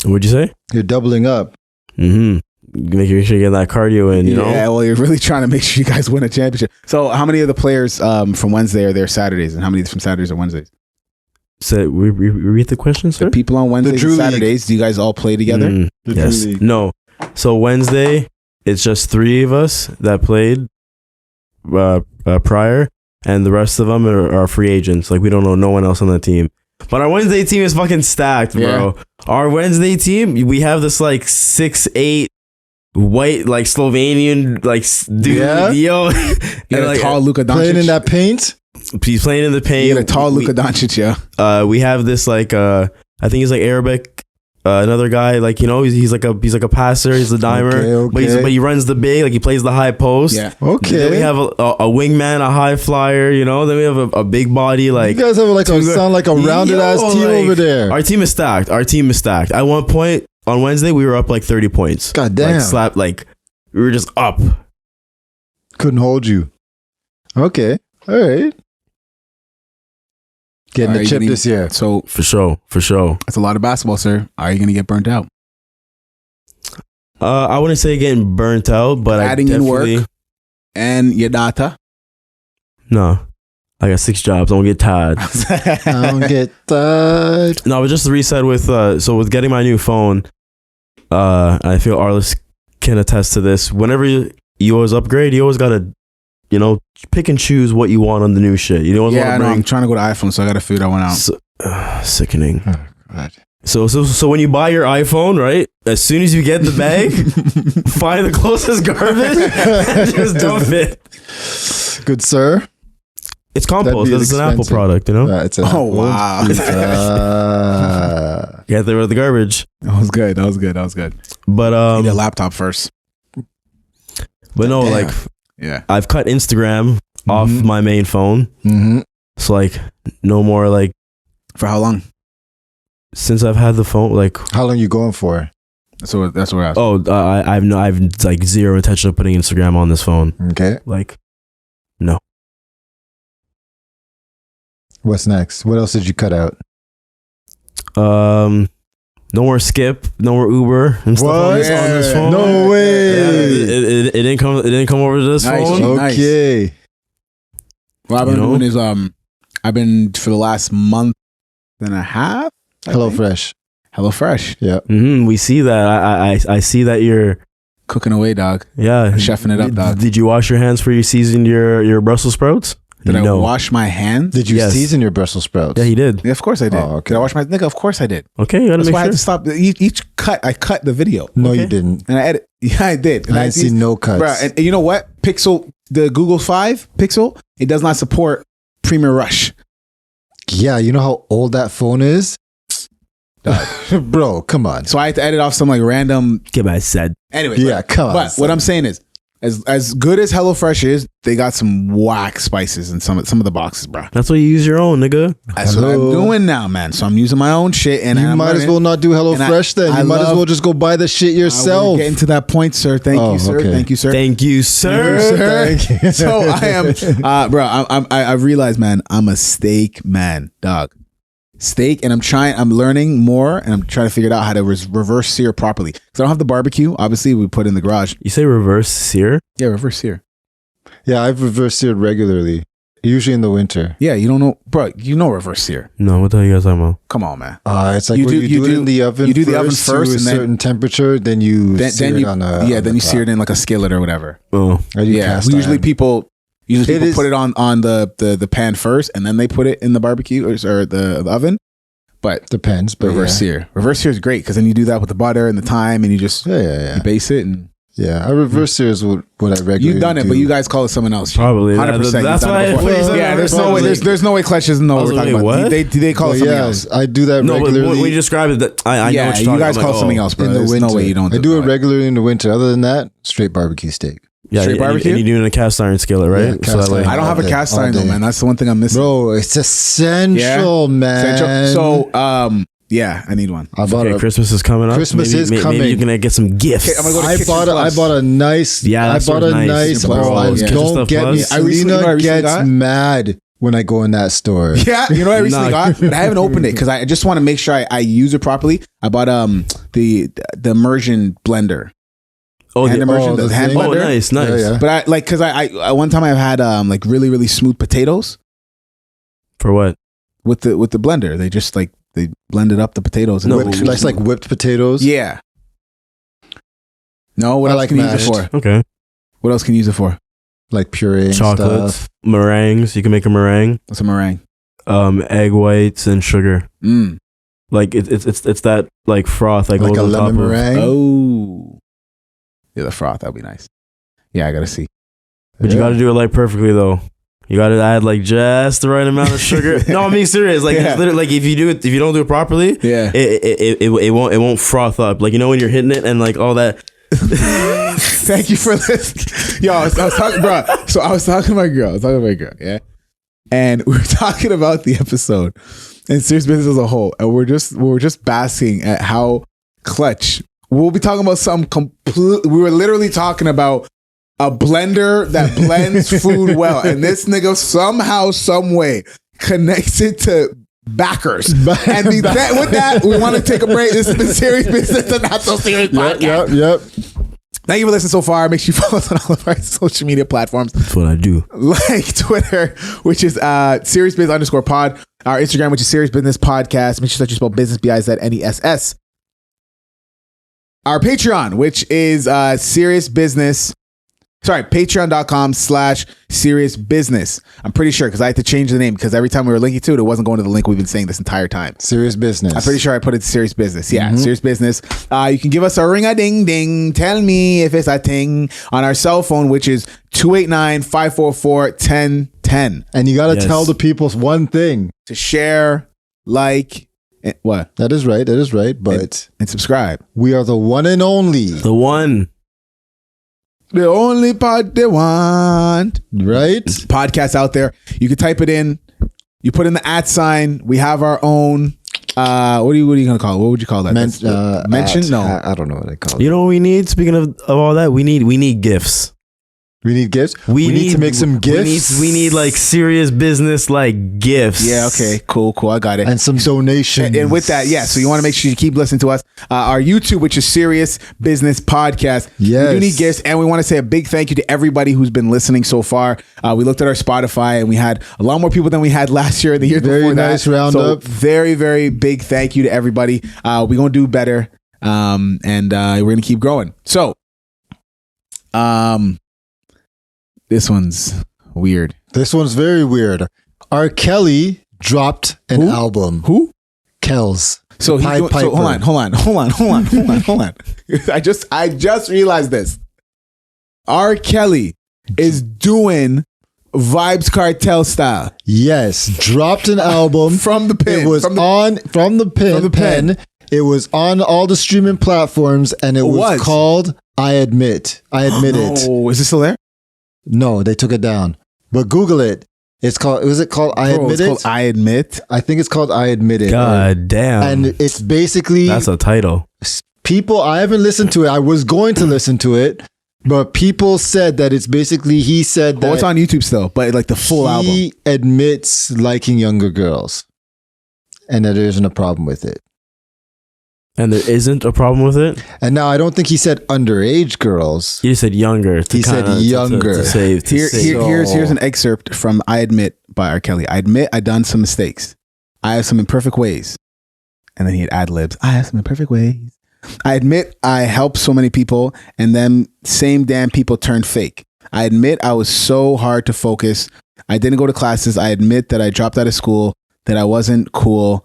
What'd you say? You're doubling up. Mm-hmm. Making sure you get that cardio in, you know? Yeah, well, you're really trying to make sure you guys win a championship. So how many of the players from Wednesday are there Saturdays? And how many from Saturdays are Wednesdays? So we read the question, sir? The people on Wednesdays and Saturdays, do you guys all play together? Yes. No. So Wednesday, it's just 3 of us that played prior, and the rest of them are free agents. Like, we don't know no one else on the team. But our Wednesday team is fucking stacked, bro. Yeah. Our Wednesday team, we have this like 6'8" white, like Slovenian, like dude, yo. And like tall Luka Doncic playing in that paint. He's playing in the paint. You got a tall Luka Doncic, yeah. We have this like I think he's like Arabic. Another guy, like, you know, he's like a passer. He's a dimer, okay. But he runs the big, like he plays the high post. Yeah, okay. Then we have a wingman, a high flyer. You know, then we have a big body. Like, you guys have like sound like a rounded ass team like, over there. Our team is stacked. At one point on Wednesday, we were up like 30 points. God damn, like we were just up. Couldn't hold you. Okay, all right. Getting the chip this year. So for sure. That's a lot of basketball, sir. Are you going to get burnt out? I wouldn't say getting burnt out, but adding in work and your data. No, I got 6 jobs. I don't get tired. I don't get tired. No, but just to reset with so with getting my new phone, I feel Arliss can attest to this. Whenever you always upgrade, you always gotta, you know, pick and choose what you want on the new shit. You don't want to bring. I'm trying to go to iPhone, so I gotta figure that one out. Sickening. Oh, God. So when you buy your iPhone, right? As soon as you get the bag, find the closest garbage and just dump it. Good sir. It's compost. It's an Apple product, you know. It's an Apple. Wow. Get there with the garbage. That was good. But need a laptop first. But no, like, yeah, I've cut Instagram off my main phone. Mm-hmm. So like, no more like. For how long? Since I've had the phone, like. How long you going for? So that's what I asked. Oh, I've like zero intention of putting Instagram on this phone. Okay. Like, no. What's next? What else did you cut out? No more Skip, no more Uber and stuff on this phone. No way. Yeah, it didn't come. It didn't come over to this phone. Okay. What I've been doing is I've been for the last month and a half. HelloFresh. Yeah. We see that. I see that you're cooking away, dog. Yeah, chefing it up, dog. Did you wash your hands before you seasoned your Brussels sprouts Did I No. wash my hands? Did you Yes. season your Brussels sprouts? Yeah, he did. Yeah, of course I did. Oh, okay. Did I wash my nigga? Of course I did. Okay, you gotta That's make why I had sure. to stop. Each cut, I cut the video. No, Okay. you didn't. And I edit. Yeah, I did. And I didn't see no cuts. Bruh, and you know what? The Google 5 Pixel, it does not support Premiere Rush. Yeah, you know how old that phone is? Bro, come on. So I had to edit off some like random. Get my said. Anyway, Yeah, come on. But what I'm saying is, as good as HelloFresh is, they got some whack spices in some of the boxes, bro. That's why you use your own, nigga. That's what I'm Hello. doing now, man. So I'm using my own shit, and You I'm might as learning. well not do HelloFresh then. I You might as love- well just go buy the shit We're yourself. getting to that point, sir. Thank Oh, you, sir. okay. Thank you, sir. Thank you, sir. Thank you. So I am, bro. I realized, man, I'm a steak man, dog. Steak, and I'm learning more, and I'm trying to figure out how to reverse sear properly. Because I don't have the barbecue. Obviously, we put in the garage. You say reverse sear? Yeah, reverse sear. Yeah, I've reverse seared regularly, usually in the winter. Yeah, you don't know, bro. You know reverse sear. No, what the hell you guys talking about? Come on, man. It's like when you do it in the oven. You do the oven first, to a and then certain temperature, then you sear then it you on a then you sear it in like a skillet or whatever. Oh, I do Yeah, cast usually iron. people It is- put it on the pan first, and then they put it in the barbecue or the oven. But Depends, but reverse sear is great because then you do that with the butter and the thyme, and you just Yeah. you base it and. Yeah, I reverse sear is what I regularly You've done it, do. but you guys call it something else. Probably. 100%. That's you've done why it I before. thought you said Yeah, there's reverse no way. sear. There's no way Clutch doesn't know I what was we're like, talking about. wait, They call it But something yeah, else. I do that No, but regularly. when you describe it, that I know Yeah, what you you're guys talking call about. it something else, bro. in the There's winter. no way you don't. I do it that. regularly in the winter. Other than that, straight barbecue steak. Yeah, Straight barbecue? And you do it in a cast iron skillet, right? Yeah, cast iron. I don't have a All cast day, iron all though, day. man. That's the one thing I'm missing. Bro, it's essential, man. Essential. So, yeah, I need one. I bought Okay, a Christmas is coming up. Christmas maybe, is Maybe coming. you're gonna get some gifts. Okay, I'm gonna go to I Kitchen bought Plus. a nice. Yeah, I that's bought a nice. nice. Kitchen Plus. Bro, Yeah. don't Kitchen get me. Plus. I recently Selena got- gets mad when I go in that store. Yeah, you know what I recently Nah. got, but I haven't opened it because I just want to make sure I use it properly. I bought the immersion blender. Oh, hand the, immersion, the the hand thing? oh, blender. nice, nice. Yeah, yeah. But I like because I one time I've had like really smooth potatoes For what? with the blender. They just like they blended up the potatoes. And No, whipped- That's like whipped potatoes. yeah. No, what I else like can you use it mashed. for? Okay. What else can you use it for? Like puree and Chocolates, stuff. meringues. You can make a meringue. What's a meringue? Egg whites and sugar. Mm. Like it's that like froth that Like goes a on top lemon of. meringue. Oh, yeah, the froth. That'd be nice. Yeah, I gotta see. But you Yeah. got to do it like perfectly though. You got to add like just the right amount of sugar. No, I'm being serious. Like Yeah. it's literally like if you don't do it properly, Yeah. it won't froth up. Like you know when you're hitting it and like all that. Thank you for this. Yo, I was talking, bro. So I was talking to my girl. Yeah. And we were talking about the episode and serious business as a whole. And we're just basking at how clutch. We'll be talking about something complete. We were literally talking about a blender that blends food well. And this nigga somehow, some way connects it to backers. And with that, we want to take a break. This is the Serious Business and Not So Serious podcast. Yep. Thank you for listening so far. Make sure you follow us on all of our social media platforms, That's what I do. like Twitter, which is SeriousBiz_pod. Our Instagram, which is Serious Business Podcast. Make sure that you spell business BIZNESS. Our Patreon, which is Serious Business. Sorry, patreon.com/serious business. I'm pretty sure because I had to change the name because every time we were linking to it, it wasn't going to the link we've been saying this entire time. Serious business. I'm pretty sure I put it to Serious Business. Yeah, Serious Business. You can give us a ring-a-ding-ding. Tell me if it's a ting on our cell phone, which is 289-544-1010. And you got to Yes. tell the people one thing. To share, like, and, what? That is right. But And subscribe. we are the one and only, The one. The only pod they want. right? Podcast out there. You can type it in. You put in the @sign. We have our own. What are you gonna call it? What would you call that? That's- mention? No. I don't know what they call it. You know what we need? Speaking of all that, we need gifts. We need gifts. We need to make some gifts. We need like serious business like gifts. Yeah. Okay. Cool. I got it. and some donations. And with that, yeah. So you want to make sure you keep listening to us. Our YouTube, which is Serious Business Podcast. Yes. We do need gifts, and we want to say a big thank you to everybody who's been listening so far. We looked at our Spotify, and we had a lot more people than we had last year and the year Very before nice that. roundup. So very, very big thank you to everybody. We're gonna do better, and we're gonna keep growing. So, this one's Weird. This one's very weird. R. Kelly dropped an album. Who? Kells. So Pied hold on. I just realized this. R. Kelly is doing Vibes Cartel style. Yes, dropped an album From the pen. It was from the pen. It was on all the streaming platforms, and it was called I Admit. I Admit It. Oh, is it still there? No, they took it down. But Google it. It's called. Was it called I Admit It? Called I Admit. I think it's called I Admit It. God damn. And it's basically That's a title. people. I haven't listened to it. I was going to listen to it, but people said that it's basically. He said that Oh, it's on YouTube still, but like the full album. He admits liking younger girls, and that there isn't a problem with it. And there isn't a problem with it? And now I don't think he said underage girls. You said younger. He said younger. Here's an excerpt from I Admit by R. Kelly. I admit I done some mistakes. I have some imperfect ways. And then he had ad-libs. I have some imperfect ways. I admit I helped so many people and them same damn people turned fake. I admit I was so hard to focus. I didn't go to classes. I admit that I dropped out of school, that I wasn't cool.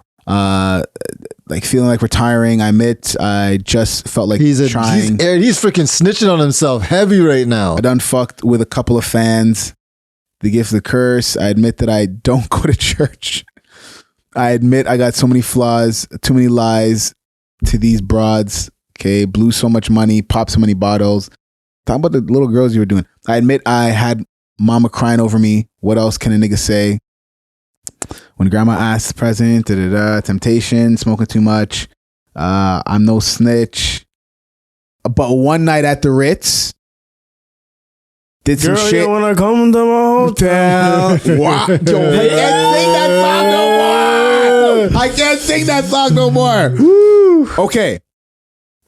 Like feeling like retiring. I admit I just felt like trying. He's freaking snitching on himself heavy right now. I done fucked with a couple of fans. The gift, the curse. I admit that I don't go to church. I admit I got so many flaws, too many lies to these broads. Okay, blew so much money, popped so many bottles. Talk about the little girls you were doing. I admit I had mama crying over me. What else can a nigga say? When grandma asked present, temptation, smoking too much. I'm no snitch. But one night at the Ritz, did some shit. You wanna come to my hotel? Wow. Yo, I can't sing that song no more. I can't sing that song no more. Okay.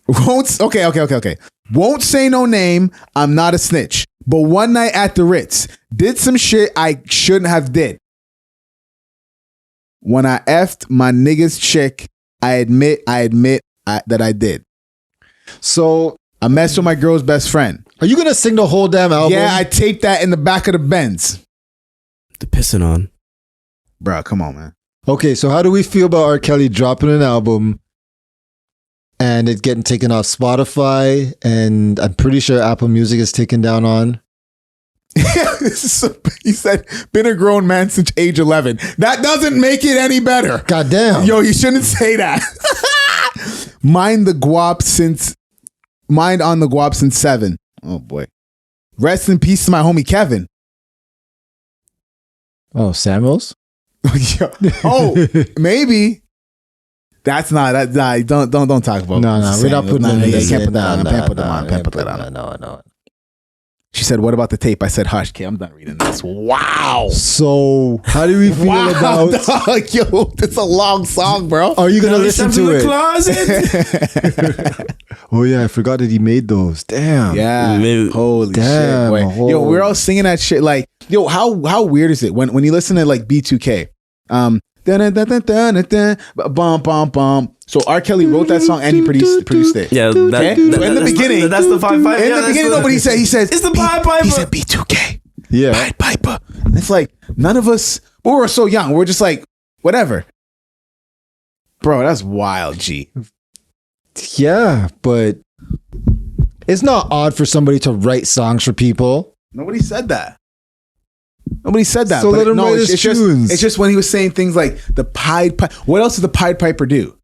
Okay. Won't say no name. I'm not a snitch. But one night at the Ritz, did some shit I shouldn't have did. When I effed my nigga's chick, I admit that I did. So I messed with my girl's best friend. Are you gonna sing the whole damn album? Yeah, I taped that in the back of the Benz. The pissing on. Bro, come on, man. Okay, so how do we feel about R. Kelly dropping an album and it getting taken off Spotify, and I'm pretty sure Apple Music is taken down on? He said, been a grown man since age 11. That doesn't make it any better. Goddamn. Yo, you shouldn't say that. Mind on the guap since 7. Oh boy. Rest in peace to my homie Kevin. Oh, Samuels? Oh, maybe. That's not that. Don't talk about. No, we're not putting that. You can't put that on. Can't put that on. No. She said, "What about the tape?" I said, "Hush, okay, I'm done reading this." Wow. So, how do we feel about? Dog, yo, it's a long song, bro. Are you gonna listen to it? Closet. Oh yeah, I forgot that he made those. Damn. Yeah. Holy damn, shit, boy. Yo, we're all singing that shit. Like, yo, how weird is it when you listen to like B2K? Bum bum bum. So R. Kelly wrote that song and he produced it. Yeah, so in the beginning, that's the Pied Piper. In the beginning, nobody said. He says it's the Pied Piper. He said B2K. Yeah, Pied Piper. And it's like none of us. We were so young. We're just like whatever. Bro, that's wild. G. Yeah, but it's not odd for somebody to write songs for people. Nobody said that. Nobody said that. So let him write his tunes. It's just when he was saying things like the Pied Piper. What else did the Pied Piper do?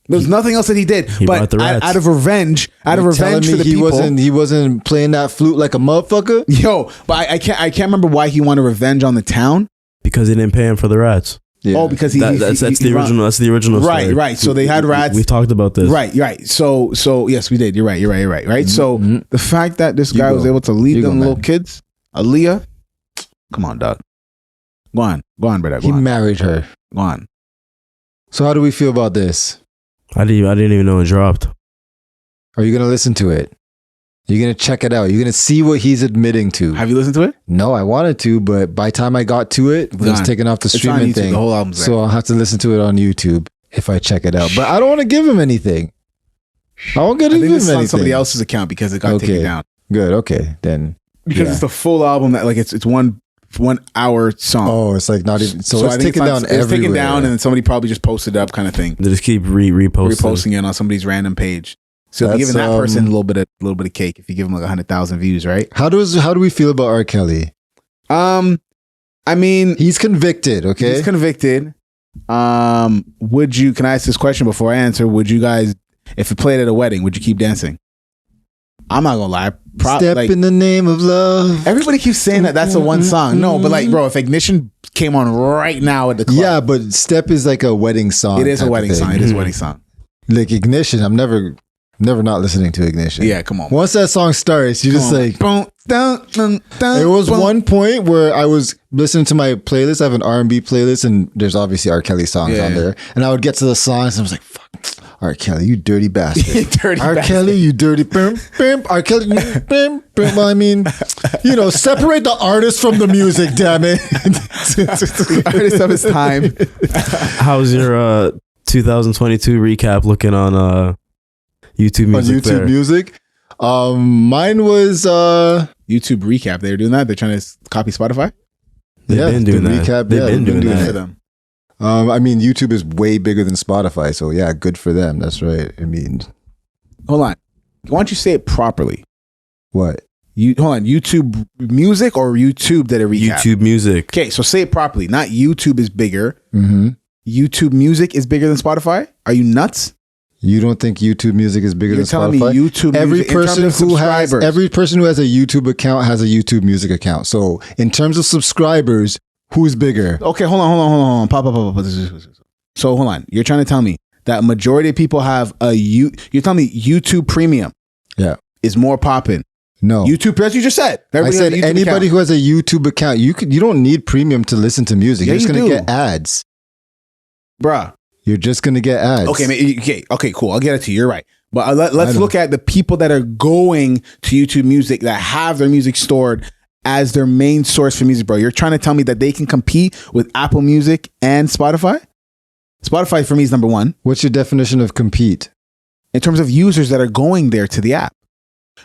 There was nothing else that he did. But out of revenge for the people. He wasn't playing that flute like a motherfucker. Yo, but I can't remember why he wanted revenge on the town. Because he didn't pay him for the rats. Yeah. Oh, because that's the original. That's the original story. Right. So they had rats. We talked about this. Right. So yes, we did. You're right. Right. So the fact that this guy was able to lead them little kids, Aaliyah. Come on, dog. Go on, brother. He married her. Go on. So how do we feel about this? I didn't even know it dropped. Are you gonna listen to it? You're gonna check it out. You're gonna see what he's admitting to. Have you listened to it? No, I wanted to, but by the time I got to it, it was taken off the streaming thing. The whole album's there. So I'll have to listen to it on YouTube if I check it out. But I don't want to give him anything. I won't give him anything. On somebody else's account because it got taken down. Good. Okay, then. Because it's the full album that like it's one 1 hour song. Oh, it's like not even. So I it's think taken down everywhere. It's taken down, and then somebody probably just posted it up, kind of thing. They just keep reposting it on somebody's random page. So you're giving that person a little bit of cake if you give them like 100,000 views, right? How do we feel about R. Kelly? I mean, he's convicted. Okay, he's convicted. Would you? Can I ask this question before I answer? Would you guys, if you played at a wedding, would you keep dancing? I'm not gonna lie. Step in the name of love. Everybody keeps saying that that's a one song. No, but like, bro, if Ignition came on right now at the club, yeah, but Step is like a wedding song. It is a wedding song. It is a wedding song. Like Ignition, I'm never not listening to Ignition. Yeah, come on. Once that song starts, you just like. There was one point where I was listening to my playlist. I have an R&B playlist, and there's obviously R. Kelly songs on there. And I would get to the songs, and I was like, "Fuck, R. Kelly, you dirty bastard! R. Kelly, you dirty R. Kelly, well, I mean, separate the artist from the music, damn it! Artist of his time. How's your 2022 recap looking on YouTube Music? On YouTube Music. Mine was YouTube recap. They were doing that. They're trying to copy Spotify. They've been doing that. Recap, They've been doing that for them. I mean, YouTube is way bigger than Spotify, so yeah, good for them. That's right. I mean, hold on. Why don't you say it properly? What? Hold on. YouTube Music or YouTube that it recap? YouTube Music. Okay, so say it properly. Not YouTube is bigger. Mm-hmm. YouTube Music is bigger than Spotify. Are you nuts? You don't think YouTube Music is bigger than Spotify? You're telling me YouTube every person who has a YouTube account has a YouTube Music account. So in terms of subscribers, who's bigger? Okay, hold on. Pop. So hold on. You're trying to tell me that majority of people have you're telling me YouTube Premium is more popping. No. YouTube, as you just said. I said anybody who has a YouTube account, you don't need premium to listen to music. You're just going to get ads. Bruh. You're just going to get ads. Okay, cool. I'll get it to you. You're right. But let's look at the people that are going to YouTube Music that have their music stored as their main source for music, bro. You're trying to tell me that they can compete with Apple Music and Spotify? Spotify for me is number one. What's your definition of compete? In terms of users that are going there to the app.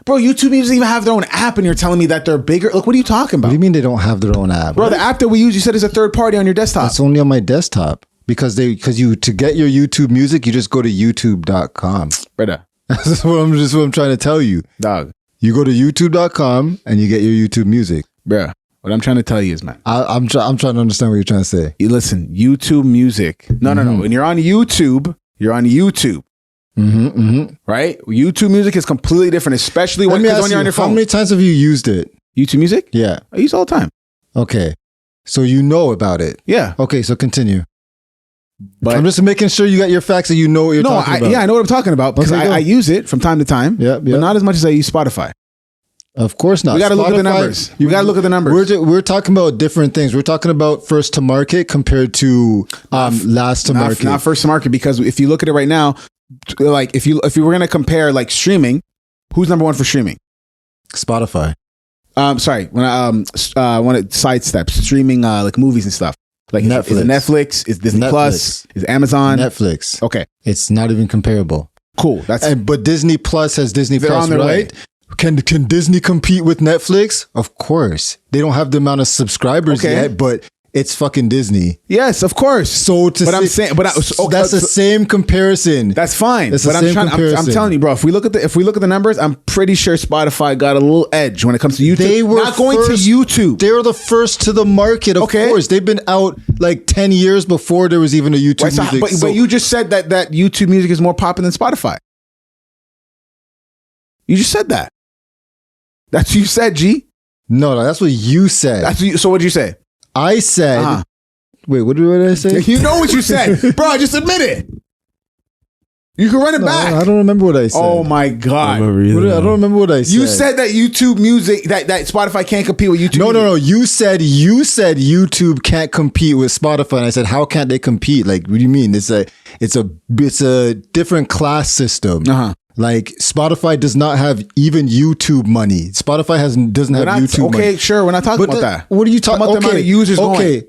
Bro, YouTube Music even have their own app and you're telling me that they're bigger? Look, what are you talking about? What do you mean they don't have their own app? Bro, the app that we use, you said is a third party on your desktop. It's only on my desktop. Because to get your YouTube Music, you just go to youtube.com. Brother. That's what I'm trying to tell you. Dog. You go to youtube.com and you get your YouTube Music. Bruh, what I'm trying to tell you is, man. I'm trying to understand what you're trying to say. You listen, YouTube Music. No. When you're on YouTube, you're on YouTube. Right? YouTube Music is completely different, especially when you're on your phone. How many times have you used it? YouTube Music? Yeah. I use it all the time. Okay. So you know about it. Yeah. Okay, so continue. But I'm just making sure you got your facts and you know what you're talking about. Yeah, I know what I'm talking about because I use it from time to time, but not as much as I use Spotify. Of course not. We got to look at the numbers. We're talking about different things. We're talking about first to market compared to last to market. Not first to market, because if you look at it right now, like if you were going to compare like streaming, who's number one for streaming? Spotify. Sorry, when it sidesteps streaming like movies and stuff. Like Netflix. Is it Netflix? Is Disney Plus? Is Amazon? Netflix. Okay. It's not even comparable. Cool. But Disney Plus has Disney Plus, on their right? way. Can Disney compete with Netflix? Of course. They don't have the amount of subscribers yet, but it's fucking Disney. Yes, of course. So that's the same comparison. That's fine. That's but I'm telling you, bro. If we look at the numbers, I'm pretty sure Spotify got a little edge when it comes to YouTube. They were not going to YouTube. They were the first to the market. Of course, they've been out like 10 years before there was even a YouTube Music. But you just said that YouTube Music is more popular than Spotify. You just said that. That's what you said, G. No, that's what you said. So what did you say? I said, wait, what did I say? You know what you said. Bro, just admit it. You can run it back. I don't remember what I said. Oh my God. I don't remember what I said. You said that YouTube Music, that Spotify can't compete with YouTube. No. You said YouTube can't compete with Spotify. And I said, how can't they compete? Like, what do you mean? It's a different class system. Like Spotify does not have even YouTube money. Spotify doesn't have YouTube money. Okay, sure. We're not talking about that. What are you talking about? The amount of users going.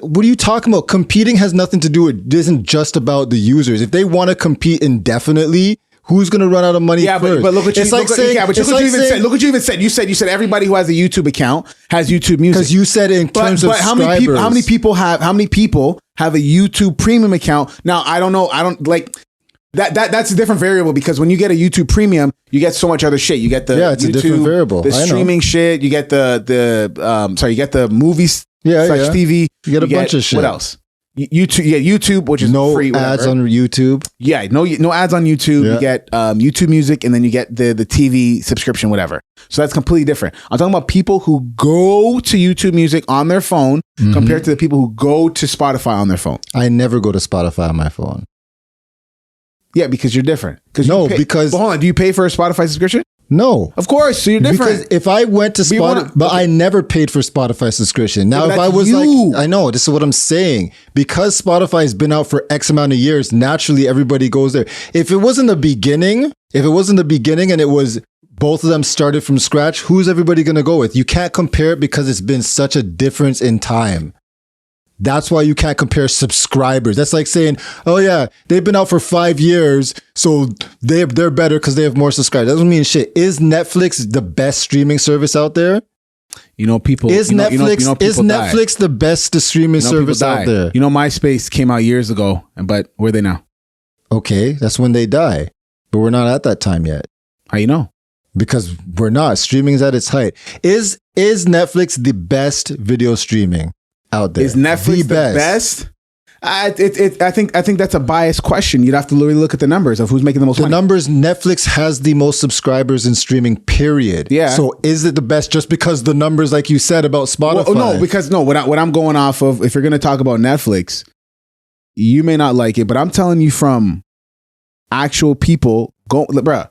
What are you talking about? Competing has nothing to do with. It isn't just about the users. If they want to compete indefinitely Who's going to run out of money first? But look what you, it's like look, saying, yeah, but look what you even said. Look what you even said. You said everybody who has a YouTube account has YouTube Music. Because you said in terms of how subscribers. many people have a YouTube Premium account? Now I don't know. I don't like that. That's a different variable because when you get a YouTube Premium, you get so much other shit. You get the it's YouTube, a different variable. the streaming shit. You get you get the movies. TV. You get a bunch of shit. What else? YouTube, which is no free. Whatever. ads on YouTube. Yeah, no ads on YouTube. Yeah. You get YouTube Music, and then you get the TV subscription, whatever. So that's completely different. I'm talking about people who go to YouTube Music on their phone compared to the people who go to Spotify on their phone. I never go to Spotify on my phone. Yeah, because you're different. But hold on, do you pay for a Spotify subscription? No. Of course, so you're different. Because if I went to Spotify, but I never paid for Spotify subscription. Now, if I was I know, this is what I'm saying. Because Spotify has been out for X amount of years, naturally everybody goes there. If it was in the beginning and it was both of them started from scratch, who's everybody going to go with? You can't compare it because it's been such a difference in time. That's why you can't compare subscribers. That's like saying, oh yeah, they've been out for 5 years, so they're better because they have more subscribers. That doesn't mean shit. Is Netflix the best streaming service out there? People is Netflix die. The best streaming service out there? MySpace came out years ago, but where are they now? Okay, that's when they die. But we're not at that time yet. How you know? Because we're not. Streaming is at its height. Is Netflix the best video streaming out there? Is Netflix the best? I think that's a biased question. You'd have to really look at the numbers of who's making the most money. The numbers, Netflix has the most subscribers in streaming, period. Yeah. So is it the best just because the numbers, like you said about Spotify? What I'm going off of, if you're going to talk about Netflix, you may not like it, but I'm telling you from actual people, bruh,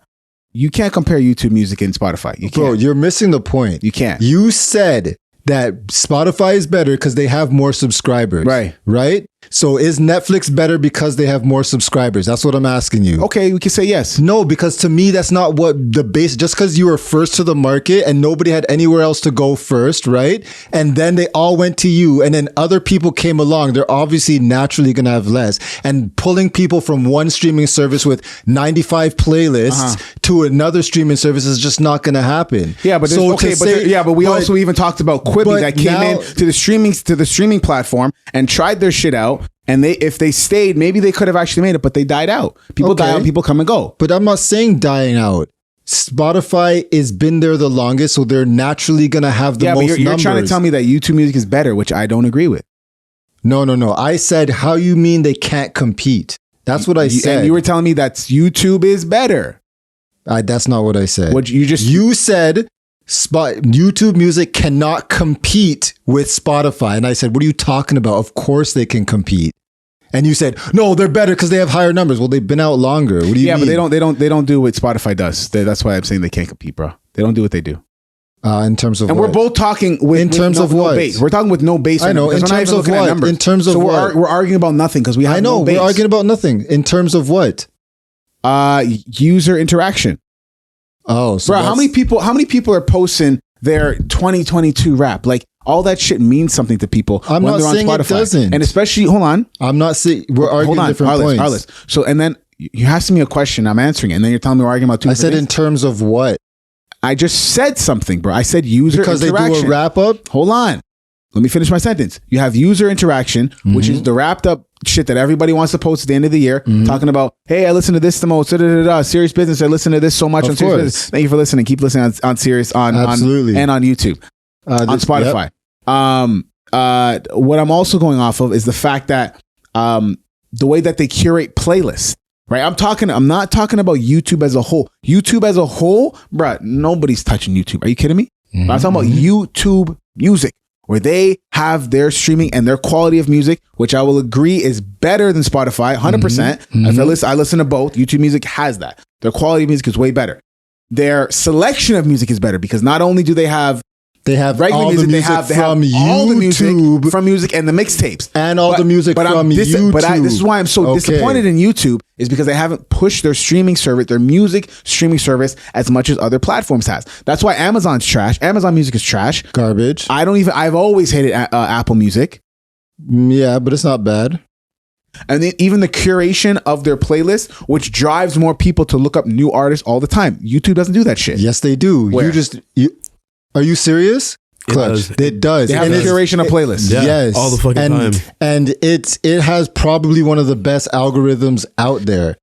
you can't compare YouTube Music and Spotify. You're missing the point. You can't. You said that Spotify is better because they have more subscribers. Right? So is Netflix better because they have more subscribers? That's what I'm asking you. Okay, we can say yes. No, because to me, that's not what the base, just because you were first to the market and nobody had anywhere else to go first, right? And then they all went to you and then other people came along. They're obviously naturally going to have less. And pulling people from one streaming service with 95 playlists to another streaming service is just not going to happen. Yeah, but we also even talked about Quibi that came in to the streaming platform and tried their shit out. And if they stayed, maybe they could have actually made it, but they died out. People die out, people come and go. But I'm not saying dying out. Spotify has been there the longest, so they're naturally going to have the most numbers. You're trying to tell me that YouTube Music is better, which I don't agree with. No. I said, how you mean they can't compete? That's what I said. And you were telling me that YouTube is better. That's not what I said. You said YouTube Music cannot compete with Spotify. And I said, what are you talking about? Of course they can compete. And you said, no, they're better because they have higher numbers. Well, they've been out longer. What do you mean? Yeah, but they don't do what Spotify does. That's why I'm saying they can't compete, bro. They don't do what they do. In terms of and what? We're both talking with no base. We're talking with no base. I know. In terms of what? In terms of what? We're arguing about nothing because we have no base. We're arguing about nothing. In terms of what? User interaction. Oh, so bro, how many people are posting their 2022 rap? Like all that shit means something to people. I'm not saying it doesn't. And especially, hold on. I'm not saying we're arguing different points. Arliss. So, and then you asked me a question, I'm answering it, and then you're telling me we're arguing about two I said things. In terms of what? I just said something, bro. I said user interaction. Because they do a wrap up? Hold on. Let me finish my sentence. You have user interaction, which is the wrapped up shit that everybody wants to post at the end of the year, talking about, hey, I listen to this the most, Serious Business, I listen to this so much on Serious Business. Thank you for listening. Keep listening on Serious, Absolutely. and on YouTube, on Spotify. Yep. What I'm also going off of is the fact that the way that they curate playlists, right? I'm not talking about YouTube as a whole. YouTube as a whole, bruh, nobody's touching YouTube. Are you kidding me? I'm talking about YouTube Music, where they have their streaming and their quality of music, which I will agree is better than Spotify, 100%. I listen to both. YouTube Music has that. Their quality of music is way better. Their selection of music is better because not only do they have regular music, they have all the music from music and the mixtapes and all the music from YouTube. But this is why I'm so disappointed in YouTube is because they haven't pushed their streaming service, their music streaming service as much as other platforms has. That's why Amazon's trash. Amazon Music is trash, garbage. I've always hated Apple Music. Yeah, but it's not bad. And then even the curation of their playlist, which drives more people to look up new artists all the time. YouTube doesn't do that shit. Yes, they do. Where? Are you serious? Clutch. It does. They have And a it's- curation of playlists. Yeah, yes, all the fucking and, time. And it has probably one of the best algorithms out there.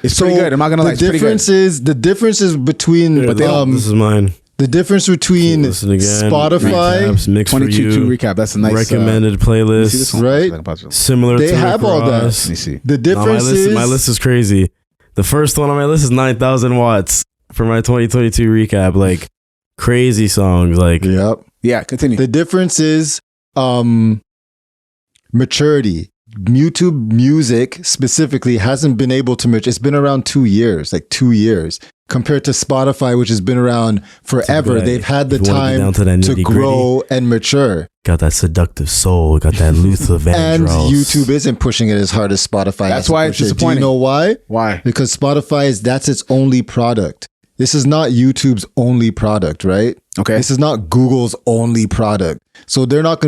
It's pretty good. I'm not gonna lie. It's pretty good. The difference is between This is mine. the difference between Listen again. Spotify. Recaps, mix for 22 you. recap. That's a nice recommended you see this playlist. one? Right? Similar They to have all that. Ross. Let me see. The No, difference is my list is crazy. The first one on my list is 9,000 watts for my 2022 recap. Like crazy songs. Like Yep. Yeah, continue. The difference is maturity. YouTube Music specifically hasn't been able to mature. It's been around 2 years, like 2 years, compared to Spotify, which has been around forever. Right. They've had the If you wanna get time down to that to nitty-gritty. grow and mature. got that seductive soul. Got that Luther And Vandross. YouTube isn't pushing it as hard as Spotify. That's has to why it's push it. Do disappointing. you know why? Why? Because Spotify that's its only product. This is not YouTube's only product, right? Okay. This is not Google's only product. So they're not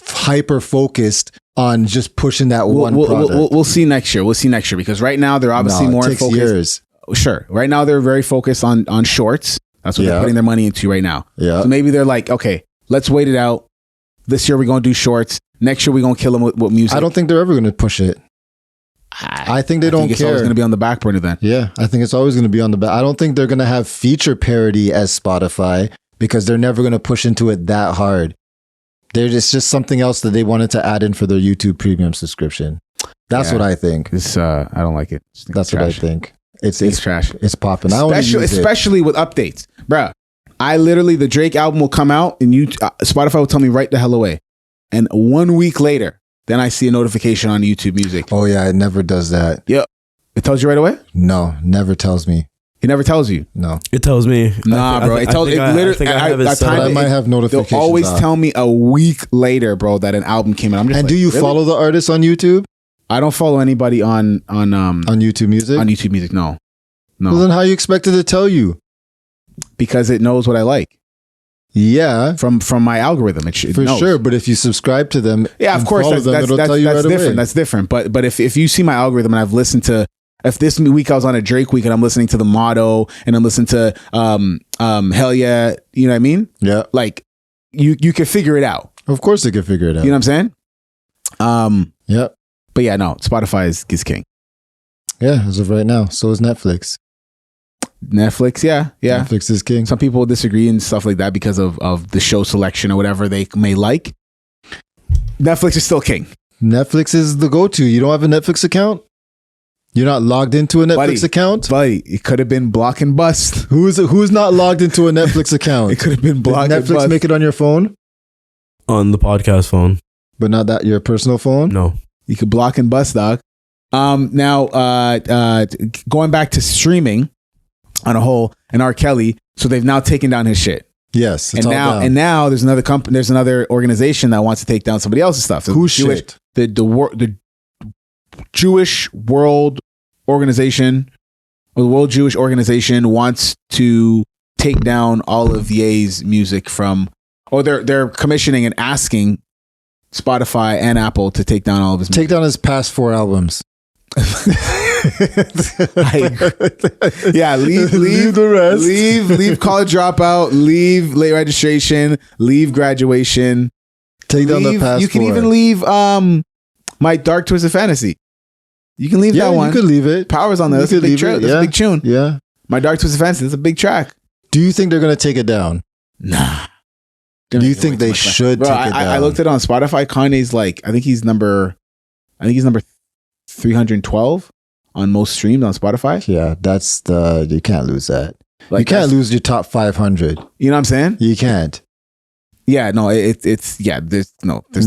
hyper focused on just pushing that one product. We'll see next year. We'll see next year because right now they're obviously No, more it takes focused. years. Sure. Right now they're very focused on shorts. That's what Yeah. they're putting their money into right now. Yeah. So maybe they're like, okay, let's wait it out. This year we're gonna do shorts. Next year we're gonna kill them with music. I don't think they're ever going to push it. I think they don't it's always care. gonna be on the back burner then. Yeah, I think it's always going to be on the back. I don't think they're going to have feature parity as Spotify because they're never going to push into it that hard. It's just something else that they wanted to add in for their YouTube premium subscription. That's Yeah. what I think. It's I don't like it. That's what I think. It's trash. It's popping. I only Especially, use it. especially with updates, bruh. I literally the Drake album will come out and Spotify will tell me right the hell away, and 1 week later, then I see a notification on YouTube Music. Oh yeah, it never does that. Yep, it tells you right away. No, never tells me. It never tells you. No, It tells me. Nah, bro. It tells it literally. I have it that set time up. I might have they'll notifications. always off. tell me a week later, bro, that an album came out. I'm just And like, do you really? follow the artists on YouTube? I don't follow anybody on YouTube Music? on YouTube Music. No, Well, then how you expect it to tell you? because it knows what I like Yeah, from my algorithm. It for knows. sure. But if you subscribe to them, Yeah, of and course. follow That's them, it'll tell you right different. away. That's different. But if you see my algorithm and I've listened to, if this week I was on a Drake week and I'm listening to the Motto and I'm listening to Hell Yeah, you know what I mean? Yeah, Like you can figure it out. of course they can figure it out. You know what I'm saying? Yeah, But yeah, no, Spotify is king. yeah. As of right now, so is Netflix. Netflix, yeah. Netflix is king. Some people disagree and stuff like that because of the show selection or whatever they may like. Netflix is still king. Netflix is the go-to. You don't have a Netflix account? You're not logged into a Netflix Buddy. account? But it could have been block and bust. Who's not logged into a Netflix account? It could have been Did block and Netflix bust. make it on your phone, On the podcast phone. but not that your personal phone? No. You could block and bust, dog. Now, going back to streaming on a whole, and R. Kelly, so they've now taken down his shit. Yes, it's all down. And now there's another company, there's another organization that wants to take down somebody else's stuff. So Who's Jewish, shit? the Jewish World Organization, or the World Jewish Organization wants to take down all of Ye's music from, or they're commissioning and asking Spotify and Apple to take down all of his music. Take down his past 4 albums. Yeah, leave the rest. leave college dropout, leave late registration, leave graduation. Take down the Leave- past you can 4. even leave My Dark Twisted Fantasy. You can leave Yeah, that one. you could leave it. Power's on there. You That's a could big leave track. it, That's yeah. a big tune. Yeah. My Dark Twisted Fantasy. That's a big track. Do you think they're going to take it down? Nah. Do you think they should Bro, take it down? I looked at it on Spotify. Kanye's like, I think he's number 312 on most streams on Spotify. Yeah, you can't lose that. Like, you can't that's- lose your top 500. You know what I'm saying? You can't. Yeah, no, there's there's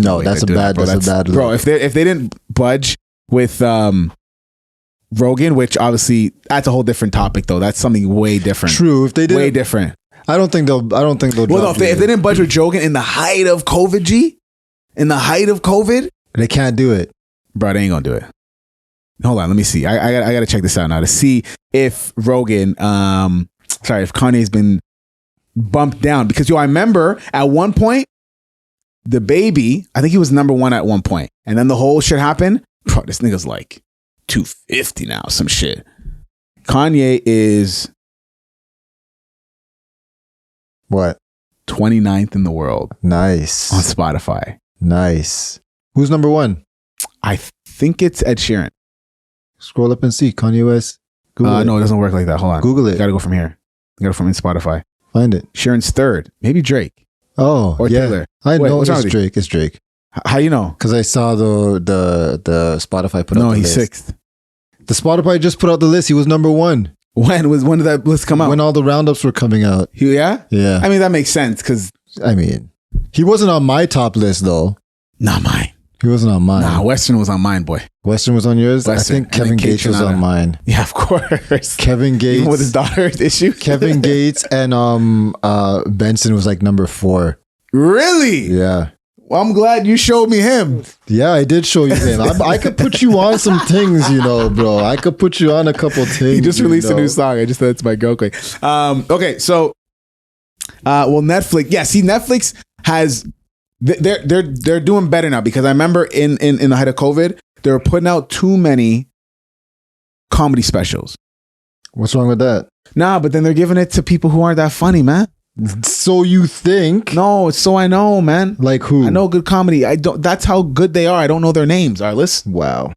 No, way that's to a do bad- bro. that's a bad bro. look. If they didn't budge with Rogan, which obviously that's a whole different topic though. That's something way different. True. If they Way did, different. I don't think they'll. Well, no, drop if they you. didn't budge with Rogan in the height of COVID, in the height of COVID, They can't do it. bro, they ain't gonna do it. Hold on, let me see. I gotta check this out now to see if Rogan, if Kanye's been bumped down because I remember at one point, the baby, I think he was number 1 at one point, and then the whole shit happened. bro, this nigga's like 250 now, some shit. Kanye is What? 29th in the world Nice. on Spotify. Nice. Who's number one? I think it's Ed Sheeran. Scroll up and see. Kanye West. Google it. No, it doesn't work like that. Hold on. Google it. You gotta go from here. You gotta go from in Spotify. Find it. Sharon's third. Maybe Drake. Oh, Or yeah. Taylor. I Wait, know what's wrong it's with you? Drake. It's Drake. How you know? Because I saw the Spotify put out No, the he's list. sixth. The Spotify just put out the list. He was number one. When did that list come out? When all the roundups were coming out. Yeah? Yeah. I mean, that makes sense because I mean, he wasn't on my top list though. not mine. He wasn't on mine. Nah, Western was on mine, boy. Western was on yours? Western. I think And Kevin then Kate Gates was Shonada. on mine. Yeah, of course. Kevin Gates. Even with his daughter's issue. Kevin Gates and Benson was like number 4. Really? Yeah. Well, I'm glad you showed me him. Yeah, I did show you him. I could put you on some things, bro. I could put you on a couple things. He just released a new song. I just thought it's my girl quick. Okay, so well, Netflix. Yeah, see, Netflix has they're doing better now because I remember in the height of COVID, they were putting out too many comedy specials. What's wrong with that? Nah, but then they're giving it to people who aren't that funny, man. So you think? No, it's so I know, man. Like who? I know good comedy. I don't. That's how good they are. I don't know their names. Arliss Wow.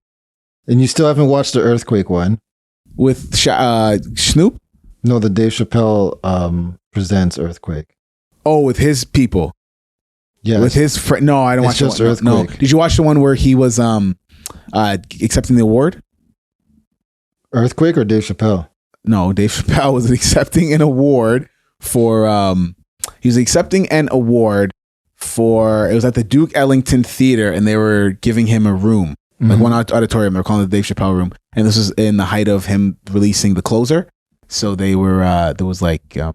And you still haven't watched the Earthquake one? with Snoop. No, the Dave Chappelle presents Earthquake. Oh, with his people. Yeah. With his friend. No, I don't It's watch just the one. No. Earthquake. Did you watch the one where he was accepting the award? Earthquake or Dave Chappelle? No, Dave Chappelle was accepting an award for he was accepting an award for, it was at the Duke Ellington Theater, and they were giving him a room, like one auditorium. They're calling it the Dave Chappelle room, and this was in the height of him releasing The Closer. So they were there was like an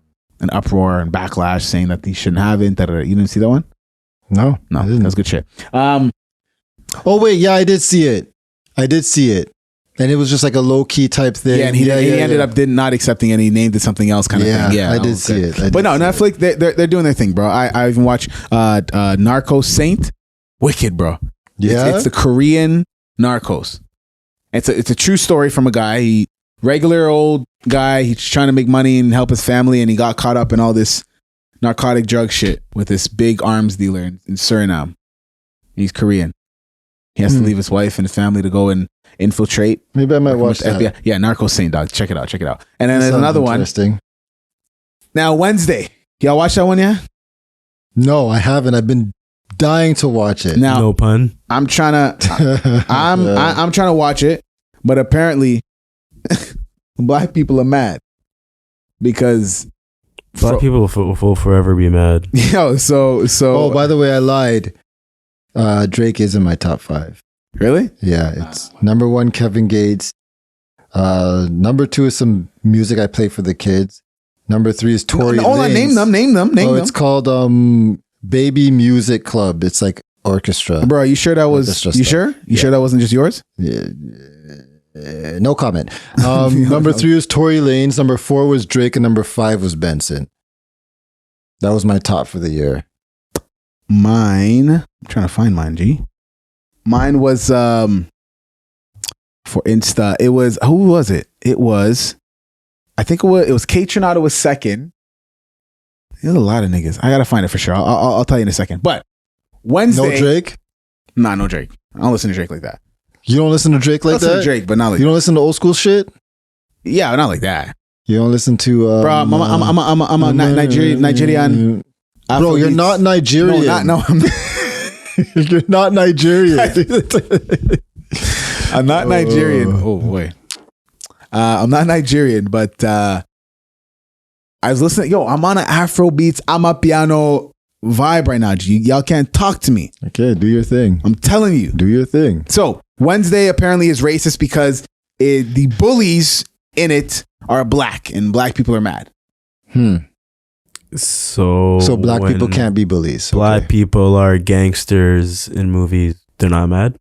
uproar and backlash saying that he shouldn't have it. You didn't see that one? No. No, I that didn't. was good shit. Oh, wait. Yeah, I did see it. And it was just like a low key type thing. Yeah, and he ended up not accepting it. He named it something else, kind of thing. Yeah, I did see it. But no, Netflix, they're doing their thing, bro. I even watched Narcos Saint. Wicked, bro. Yeah? It's the Korean Narcos. It's a true story from a guy. Regular old guy. He's trying to make money and help his family, and he got caught up in all this narcotic drug shit with this big arms dealer in Suriname. He's Korean. He has to leave his wife and his family to go and infiltrate. Maybe I might watch the that. FBI. Yeah, Narcos Saint, dog. Check it out. And then there's Sounds another one. interesting. Now, Wednesday. Y'all watch that one, yeah? No, I haven't. I've been dying to watch it. Now, No pun. I'm trying to I'm trying to watch it, but apparently black people are mad because Black people will forever be mad. so Oh, by the way, I lied. Drake is in my top 5. really? Yeah, it's number 1, Kevin Gates. Number 2 is some music I play for the kids. Number 3 is Tory Hold on, name them. It's called Baby Music Club. It's like orchestra. Bro, you sure that was Orchestra you stuff. sure? You sure that wasn't just yours? No comment. Number 3 was Tory Lanez. Number 4 was Drake, and number 5 was Benson. That was my top for the year. Mine, I'm trying to find mine, G. Mine was for Insta. It was, who was it? It was, I think it was Kate Shonada was second. There's a lot of niggas. I gotta find it for sure. I'll tell you in a second. But Wednesday, No Drake? Nah, no Drake. I don't listen to Drake like that. You don't listen to Drake like Listen that? to Drake, but not like You don't listen to old school shit? yeah, not like that. You don't listen to Bro, I'm a Nigerian. Bro, you're Afrobeats. not Nigerian. I'm You're not Nigerian. I'm not Nigerian. Oh boy. I'm not Nigerian, but I was listening. Yo, I'm on an Afrobeats, I'm a piano vibe right now. Y'all can't talk to me. Okay, do your thing. I'm telling you. Do your thing. So Wednesday apparently is racist because the bullies in it are black and black people are mad. So Black when people can't be bullies. Black Okay. people are gangsters in movies. They're not mad.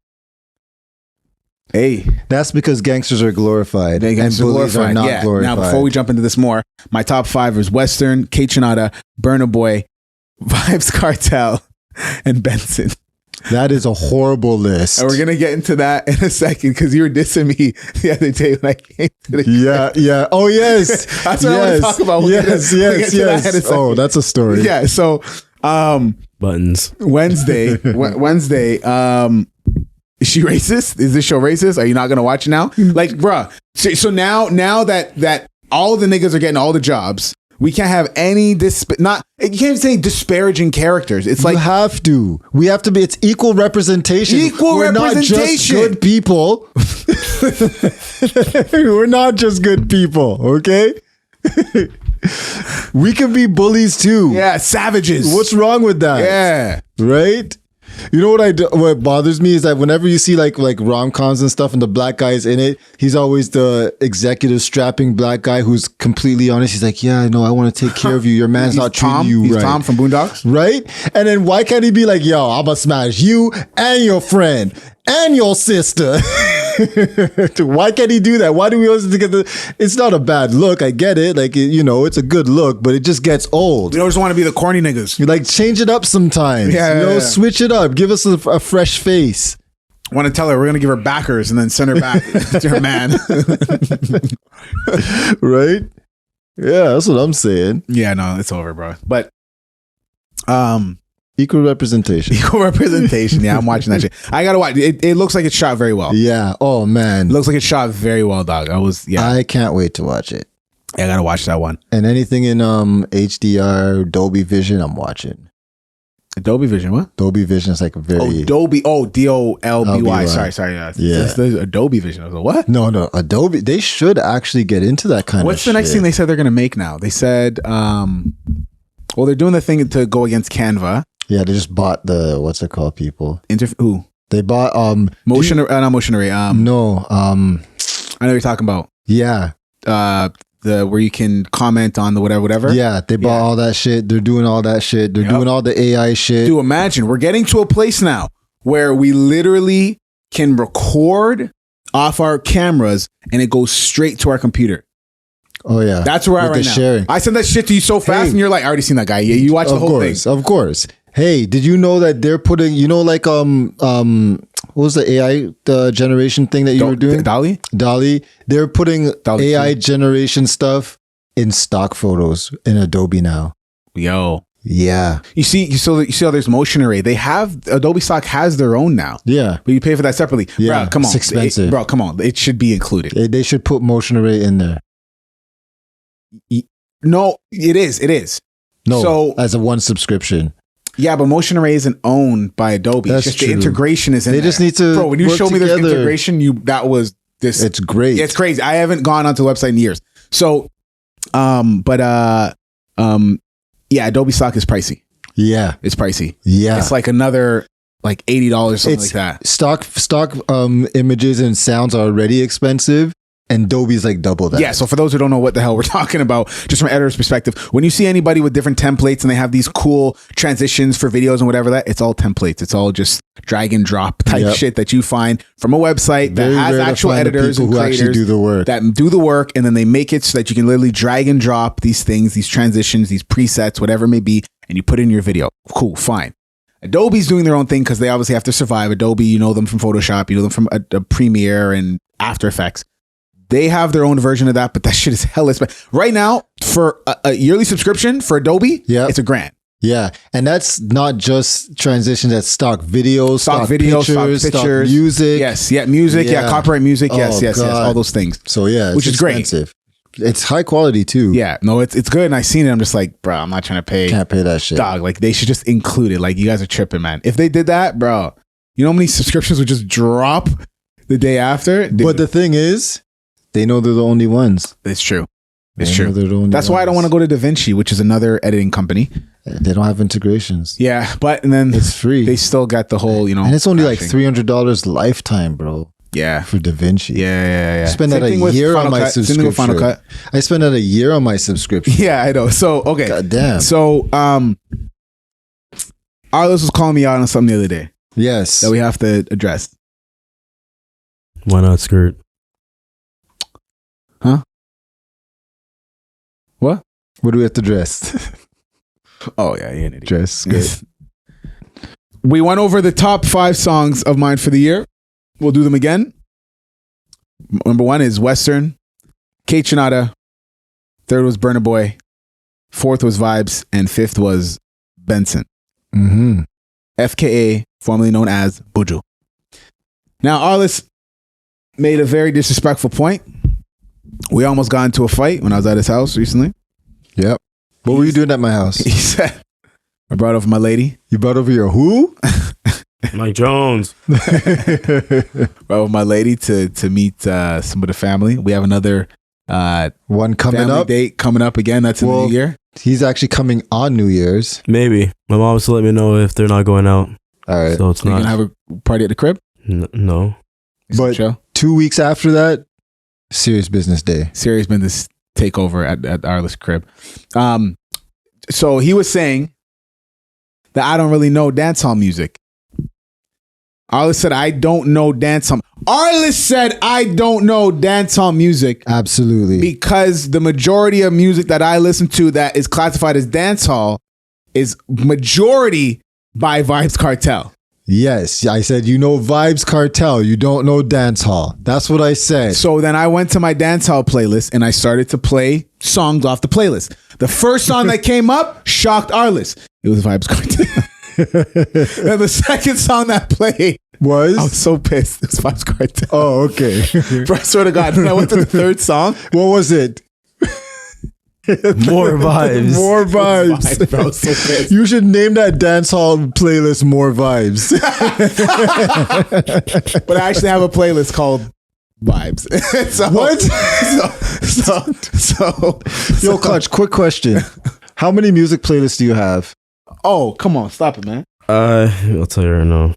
Hey, That's because gangsters are glorified. they and bullies are not glorified. Now, before we jump into this more, my top 5 is Western, Kate Shonada, Burna Boy, Vibes Cartel, and Benson. That is a horrible list. And we're gonna get into that in a second because you were dissing me the other day when I came to the Yeah. Oh yes. That's what I want to talk about. Yes. Oh, that's a story. Yeah. So Buttons. Wednesday. Is she racist? Is this show racist? Are you not gonna watch it now? Like, bruh. So now that all the niggas are getting all the jobs, we can't have any you can't say disparaging characters. It's like you have to. We have to be. It's equal representation. We're not just good people. We're not just good people. Okay. We can be bullies too. Yeah, savages. What's wrong with that? Yeah. Right? You know what bothers me is that whenever you see like rom-coms and stuff and the black guy is in it, he's always the executive strapping black guy who's completely honest. He's like, yeah, I know, I want to take care of you. Your man's not treating you he's right. Tom from Boondocks. Right? And then why can't he be like, yo, I'm gonna smash you and your friend and your sister? Why can't he do that? Why do we always get it's not a bad look. I get it. Like, it's a good look, but it just gets old. You always want to be the corny niggas. You like change it up sometimes. Yeah. Switch it up. Give us a fresh face. I want to tell her we're going to give her backers and then send her back to her man. Right? Yeah, that's what I'm saying. Yeah, no, it's over, bro. But equal representation. Equal representation. Yeah, I'm watching that shit. I gotta watch. It looks like it's shot very well. Yeah. Oh man. It looks like it's shot very well, dog. I can't wait to watch it. I gotta watch that one. And anything in HDR, Dolby Vision, I'm watching. Dolby Vision, what? Dolby Vision is like a very Dolby. Oh, DOLBY. Sorry. Yeah. There's Adobe Vision. I was like, what? No. Adobe. They should actually get into that kind of What's the next thing they said they're gonna make now? They said, well, they're doing the thing to go against Canva. Yeah, they just bought what's it called, people? Who? They bought not Motionary. No. I know what you're talking about. Yeah. Where you can comment on the whatever. Yeah, they bought all that shit. They're doing all that shit. They're doing all the AI shit. Dude, imagine we're getting to a place now where we literally can record off our cameras and it goes straight to our computer. Oh yeah, that's where I right now. Sharing. I sent that shit to you so fast, and you're like, I already seen that guy. Yeah, you watched the whole thing. Of course. Hey, did you know that they're putting, like what was the AI generation thing that you were doing? Dolly. They're putting AI generation stuff in stock photos in Adobe now. Yo. Yeah. You see how there's Motion Array. They have Adobe stock has their own now. Yeah. But you pay for that separately. Yeah. Bro, come on. It's expensive. Bro, come on. It should be included. They should put Motion Array in there. No, it is. No, so as a one subscription. Yeah, but Motion Array isn't owned by Adobe. That's it's just true. The integration is in there. They just need to. Bro, when you show me this integration, It's great. It's crazy. I haven't gone onto the website in years. So, yeah, Adobe stock is pricey. Yeah, it's pricey. Yeah, it's like another like $80, something like that. Stock images and sounds are already expensive. And Adobe's like double that. Yeah, so for those who don't know what the hell we're talking about, just from an editor's perspective, when you see anybody with different templates and they have these cool transitions for videos and whatever it's all templates. It's all just drag and drop type shit that you find from a website that has actual editors and creators who actually do the work. That do the work, and then they make it so that you can literally drag and drop these things, these transitions, these presets, whatever it may be, and you put it in your video. Cool, fine. Adobe's doing their own thing because they obviously have to survive. Adobe, you know them from Photoshop, you know them from a Premiere and After Effects. They have their own version of that, but that shit is hella expensive. Right now, for a yearly subscription for Adobe, it's $1,000. Yeah, and that's not just transitions. That's stock videos, stock pictures, stock music. Yes, music. Yeah, copyright music. Yes, all those things. So yeah, which is expensive. Great. It's high quality too. Yeah, no, it's good. And I seen it. I'm just like, bro, I'm not trying to pay. Can't pay that shit, dog. Like they should just include it. Like you guys are tripping, man. If they did that, bro, you know how many subscriptions would just drop the day after? But the thing is, they know they're the only ones. It's true. It's true. That's why I don't want to go to DaVinci, which is another editing company. They don't have integrations. Yeah, and then it's free. They still got the whole, and it's only like $300 lifetime, bro. Yeah, for DaVinci. Yeah. I spend that a year on my subscription. I spend that a year on my subscription. Yeah, I know. So okay, God damn. So Arliss was calling me out on something the other day. Yes, that we have to address. Why not skirt? Huh? What do we have to dress? Oh yeah, you're an idiot. Dress skirt. we went over the top 5 songs of mine for the year. We'll do them again. Number 1 is Western. Kate Chinada. 3rd was Burna Boy. 4th was Vibes. And 5th was Benson. Mm-hmm. FKA, formerly known as Buju. Now, Arliss made a very disrespectful point. We almost got into a fight when I was at his house recently. Yep. What were you doing at my house? He said, I brought over my lady. You brought over your who? Mike Jones. Brought over my lady to meet some of the family. We have another one coming family up. date coming up again. That's in the new year. He's actually coming on New Year's. Maybe. My mom was to let me know if they're not going out. All right. So it's You're not. going to have a party at the crib? No. But Show? 2 weeks after that, serious business day. Serious business takeover at Arliss crib. So he was saying that I don't really know dancehall music. Arliss said, I don't know dancehall. Arliss said, I don't know dancehall music Absolutely. because the majority of music that I listen to that is classified as dancehall is majority by Vibes Cartel. Yes. I said, you know Vibes Cartel. You don't know dance hall. That's what I said. So then I went to my dancehall playlist and I started to play songs off the playlist. The first song that came up shocked Arliss. It was Vibes Cartel. And the second song that played, I was so pissed. It was Vibes Cartel. Oh, okay. Bro, I swear to God. Then I went to the third song. What was it? More vibes. More vibes. Vibes, bro. I was so pissed. You should name that dance hall playlist More Vibes. But I actually have a playlist called Vibes. So, What? Yo, Clutch, quick question. How many music playlists do you have? Oh, come on. Stop it, man. I'll tell you right now.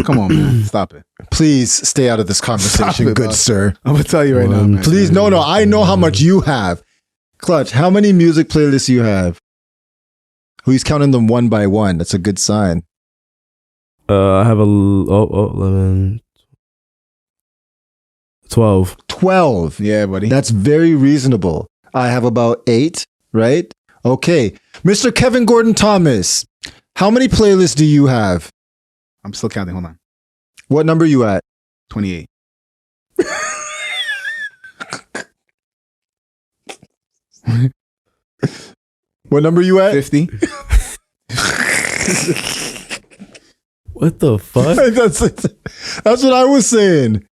Come on, man. Stop it. Please stay out of this conversation, Stop it, good bro. sir. I'm going to tell you right now, man. Please, no. I know how much you have. Clutch, how many music playlists you have? He's counting them one by one. That's a good sign. I have 11, 12. 12. Yeah, buddy. That's very reasonable. I have about 8, right? Okay. Mr. Kevin Gordon Thomas, how many playlists do you have? I'm still counting. Hold on. What number you at? 28. What number you at? 50. What the fuck? That's what I was saying.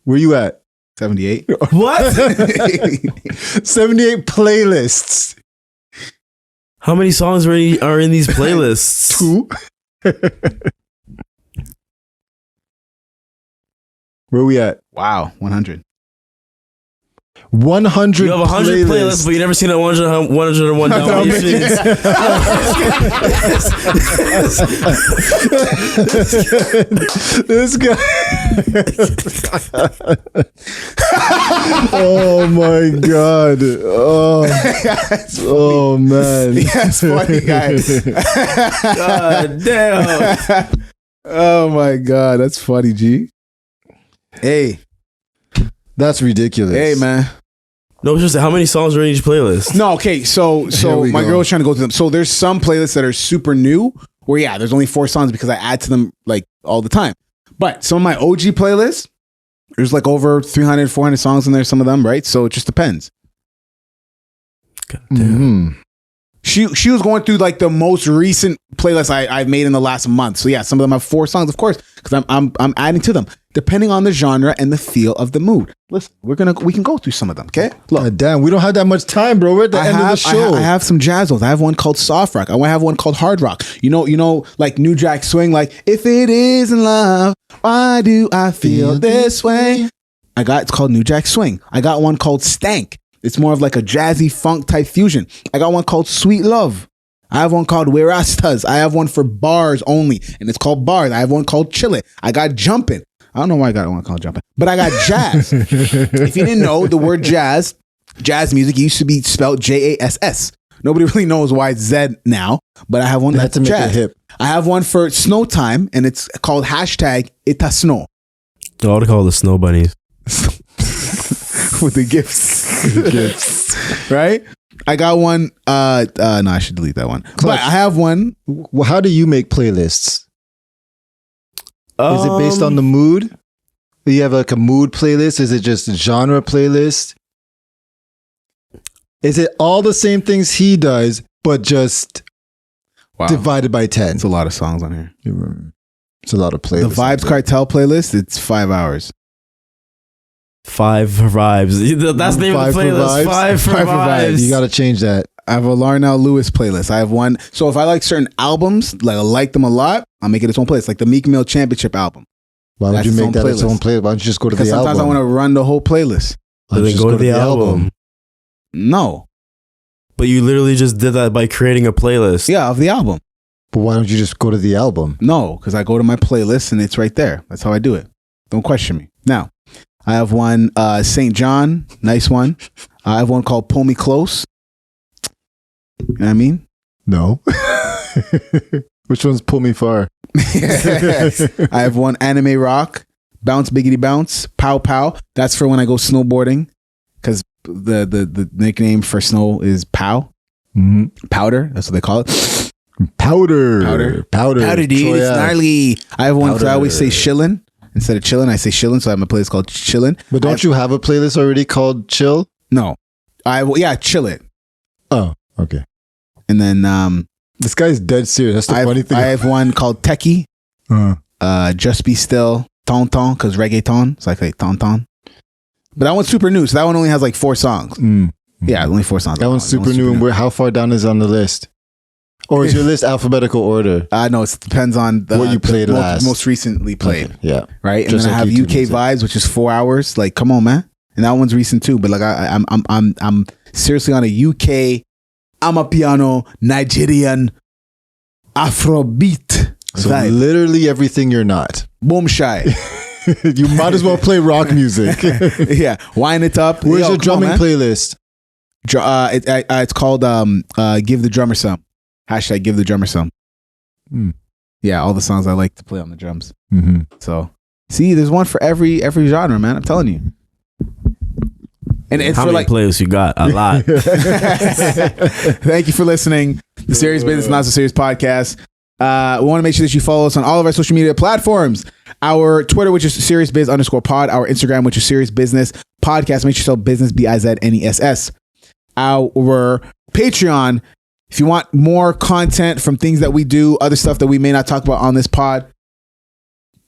Where you at? 78. What? 78 playlists. How many songs are in these playlists? 2. Where we at? Wow. 100. 100 You have 100 playlists, but you never seen a 101 Dalmatians. This guy. Oh my God. Oh man. That's funny, guys. God damn. Oh my God. That's funny, G. Hey. That's ridiculous. Hey, man. No, it's just how many songs are in each playlist? No, okay. So we my go. girl was trying to go through them. So there's some playlists that are super new where, yeah, there's only 4 songs because I add to them like all the time. But some of my OG playlists, there's like over 300, 400 songs in there, some of them, right? So it just depends. God damn. Mhm. She was going through like the most recent playlist I've made in the last month. So yeah, some of them have 4 songs, of course, because I'm adding to them depending on the genre and the feel of the mood. Listen, we can go through some of them. Okay, look. God damn, we don't have that much time, bro. We're at the end of the show. I have some jazzles. I have one called soft rock. I have one called hard rock. You know, like New Jack Swing. Like if it isn't love, why do I feel this way? It's called New Jack Swing. I got one called Stank. It's more of like a jazzy funk type fusion. I got one called Sweet Love. I have one called We Rastas. I have one for bars only, and it's called Bars. I have one called Chill It. I got Jumpin'. I don't know why I got one called Jumpin', but I got Jazz. If you didn't know, the word jazz music used to be spelled JASS. Nobody really knows why it's Z now, but I have one They had that's to make jazz. it hip. I have one for Snow Time, and it's called #Ita Snow. I ought to call it the Snow Bunnies. With the GIFFS. Right? I got one. No, I should delete that one. But I have one. Well, how do you make playlists? Is it based on the mood? Do you have like a mood playlist? Is it just a genre playlist? Is it all the same things he does, but just divided by 10? It's a lot of songs on here. It's a lot of playlists. The Vibes Cartel playlist, it's 5 hours. 5 vibes. That's the name of the playlist. 5 for vibes. You got to change that. I have a Larnell Lewis playlist. I have one. So if I like certain albums, like I like them a lot, I'll make it its own playlist. Like the Meek Mill Championship album. Why would you make that its own playlist? Why don't you just go to the album? Because sometimes I want to run the whole playlist. So then go to the album. No. But you literally just did that by creating a playlist. Yeah, of the album. But why don't you just go to the album? No, because I go to my playlist and it's right there. That's how I do it. Don't question me. Now, I have one, St. John. Nice one. I have one called Pull Me Close. You know what I mean? No. Which one's Pull Me Far? I have one Anime Rock, Bounce Biggity Bounce, Pow Pow. That's for when I go snowboarding, because the nickname for snow is Pow. Mm-hmm. Powder. That's what they call it. Powder, dude. It's gnarly. I have one because I always say shillin'. Instead of chillin', I say shillin'. So I have a playlist called Chillin'. But don't you have a playlist already called Chill? No. Chill it. Oh, okay. And then this guy's dead serious. That's the funny thing. I have one called Techie. Just Be Still, Tonton, because reggaeton. It's like tonton. But that one's super new. So that one only has like 4 songs. Yeah, only 4 songs. That one's super new. And how far down is it on the list? Or is your list alphabetical order? No, it depends on what you played last. Most recently played. Okay, yeah. Right? And then I have UK Vibes, which is 4 hours. Like, come on, man. And that one's recent too. But like I'm seriously on a UK Amapiano Nigerian Afrobeat. So literally everything you're not. Boom shy. You might as well play rock music. Yeah. Wind it up. Where's your drumming playlist? It's called Give the Drummer Some. # Give the Drummer Some. Yeah, all the songs I like to play on the drums. Mm-hmm. So see, there's one for every genre, man. I'm telling you. And it's how many playlists you got? A lot. Thank you for listening. The Serious Business, Not So Serious podcast. We want to make sure that you follow us on all of our social media platforms. Our Twitter, which is SeriousBiz_pod. Our Instagram, which is Serious Business Podcast. Make sure you spell business BIZNESS. Our Patreon. If you want more content from things that we do, other stuff that we may not talk about on this pod,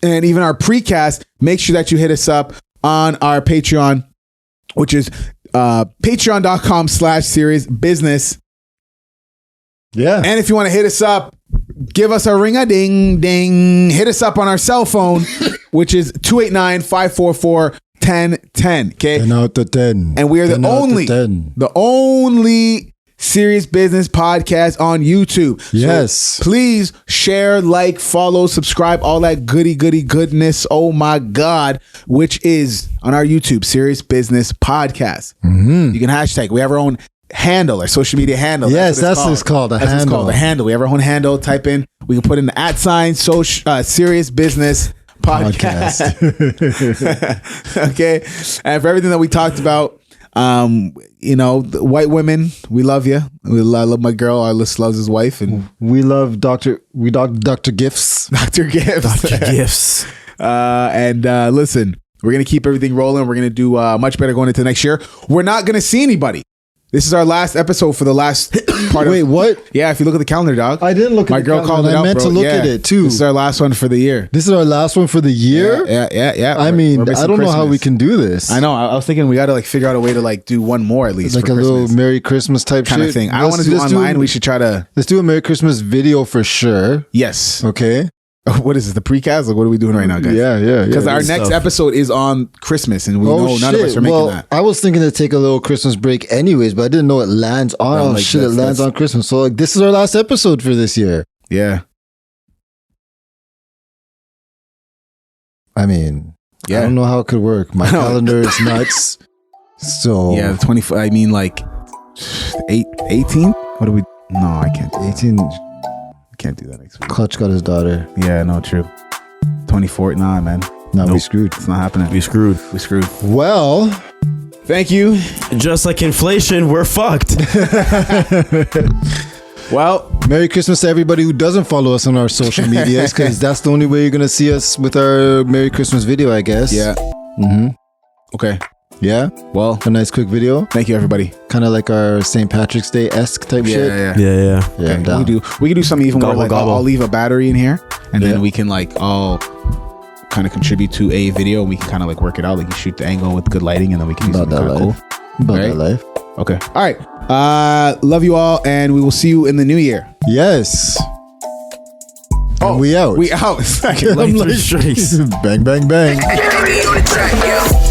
and even our precast, make sure that you hit us up on our Patreon, which is patreon.com/seriousbusiness. Yeah. And if you want to hit us up, give us a ring-a-ding-ding. Hit us up on our cell phone, which is 289-544-1010. Okay. 10 out of 10. And we are the only Serious Business podcast on YouTube. Yes. So please share, like, follow, subscribe, all that goody goodness. Oh my God. Which is on our YouTube, Serious Business Podcast. Mm-hmm. You can hashtag. We have our own handle, our social media handle. Yes, that's what it's called. That's what it's called, the handle. We have our own handle. Type in. We can put in the @ Serious Business Podcast. Okay. And for everything that we talked about, the white women, we love you. I love my girl. Arliss loves his wife, and we love Dr. GIFFS. Dr. GIFFS. Dr. GIFFS. And listen, we're gonna keep everything rolling. We're gonna do much better going into next year. We're not gonna see anybody. This is our last episode for the last part. Wait, what? Yeah, if you look at the calendar, dog. I didn't look at my girl called it out, I meant to look at it too. This is our last one for the year. This is our last one for the year? Yeah. I mean, I don't know how we can do this. I know. I was thinking we got to figure out a way to do one more at least. Like a little Merry Christmas type kind of thing. I don't want to do online. We should try to. Let's do a Merry Christmas video for sure. Yes. Okay. What is this? The precast? Like, what are we doing right now, guys? Yeah. Because our next episode is on Christmas, and we know none of us are making that. I was thinking to take a little Christmas break anyways, but I didn't know it lands on. It lands on Christmas. So this is our last episode for this year. Yeah. I mean, I don't know how it could work. My calendar is nuts. So yeah, the 24. I mean, 18th. What do we? No, I can't. 18. Can't do that next week. Clutch got his daughter. Yeah, no, true. 24th, nah, man. No, we screwed. It's not happening. We screwed. Well, thank you. just like inflation, we're fucked. Well, Merry Christmas to everybody who doesn't follow us on our social medias, because that's the only way you're gonna see us with our Merry Christmas video, I guess. yeah. Okay. Yeah. Well, A nice quick video, thank you, everybody. kind of like our St. Patrick's Day-esque type shit. Yeah. Yeah. Yeah, I'm down. We can do something even more Gobble, like gobble. I'll leave a battery in here, and Yeah. then we can like all kind of contribute to a video, and we can kind of like work it out. Like you shoot the angle with good lighting, and then we can do About something that kind of life. cool. About Right? that life. Okay. All right. Love you all, and we will see you in the new year. Yes. And we out. We out. Like 3 strikes. Bang, bang, bang. Carry on the track, yo.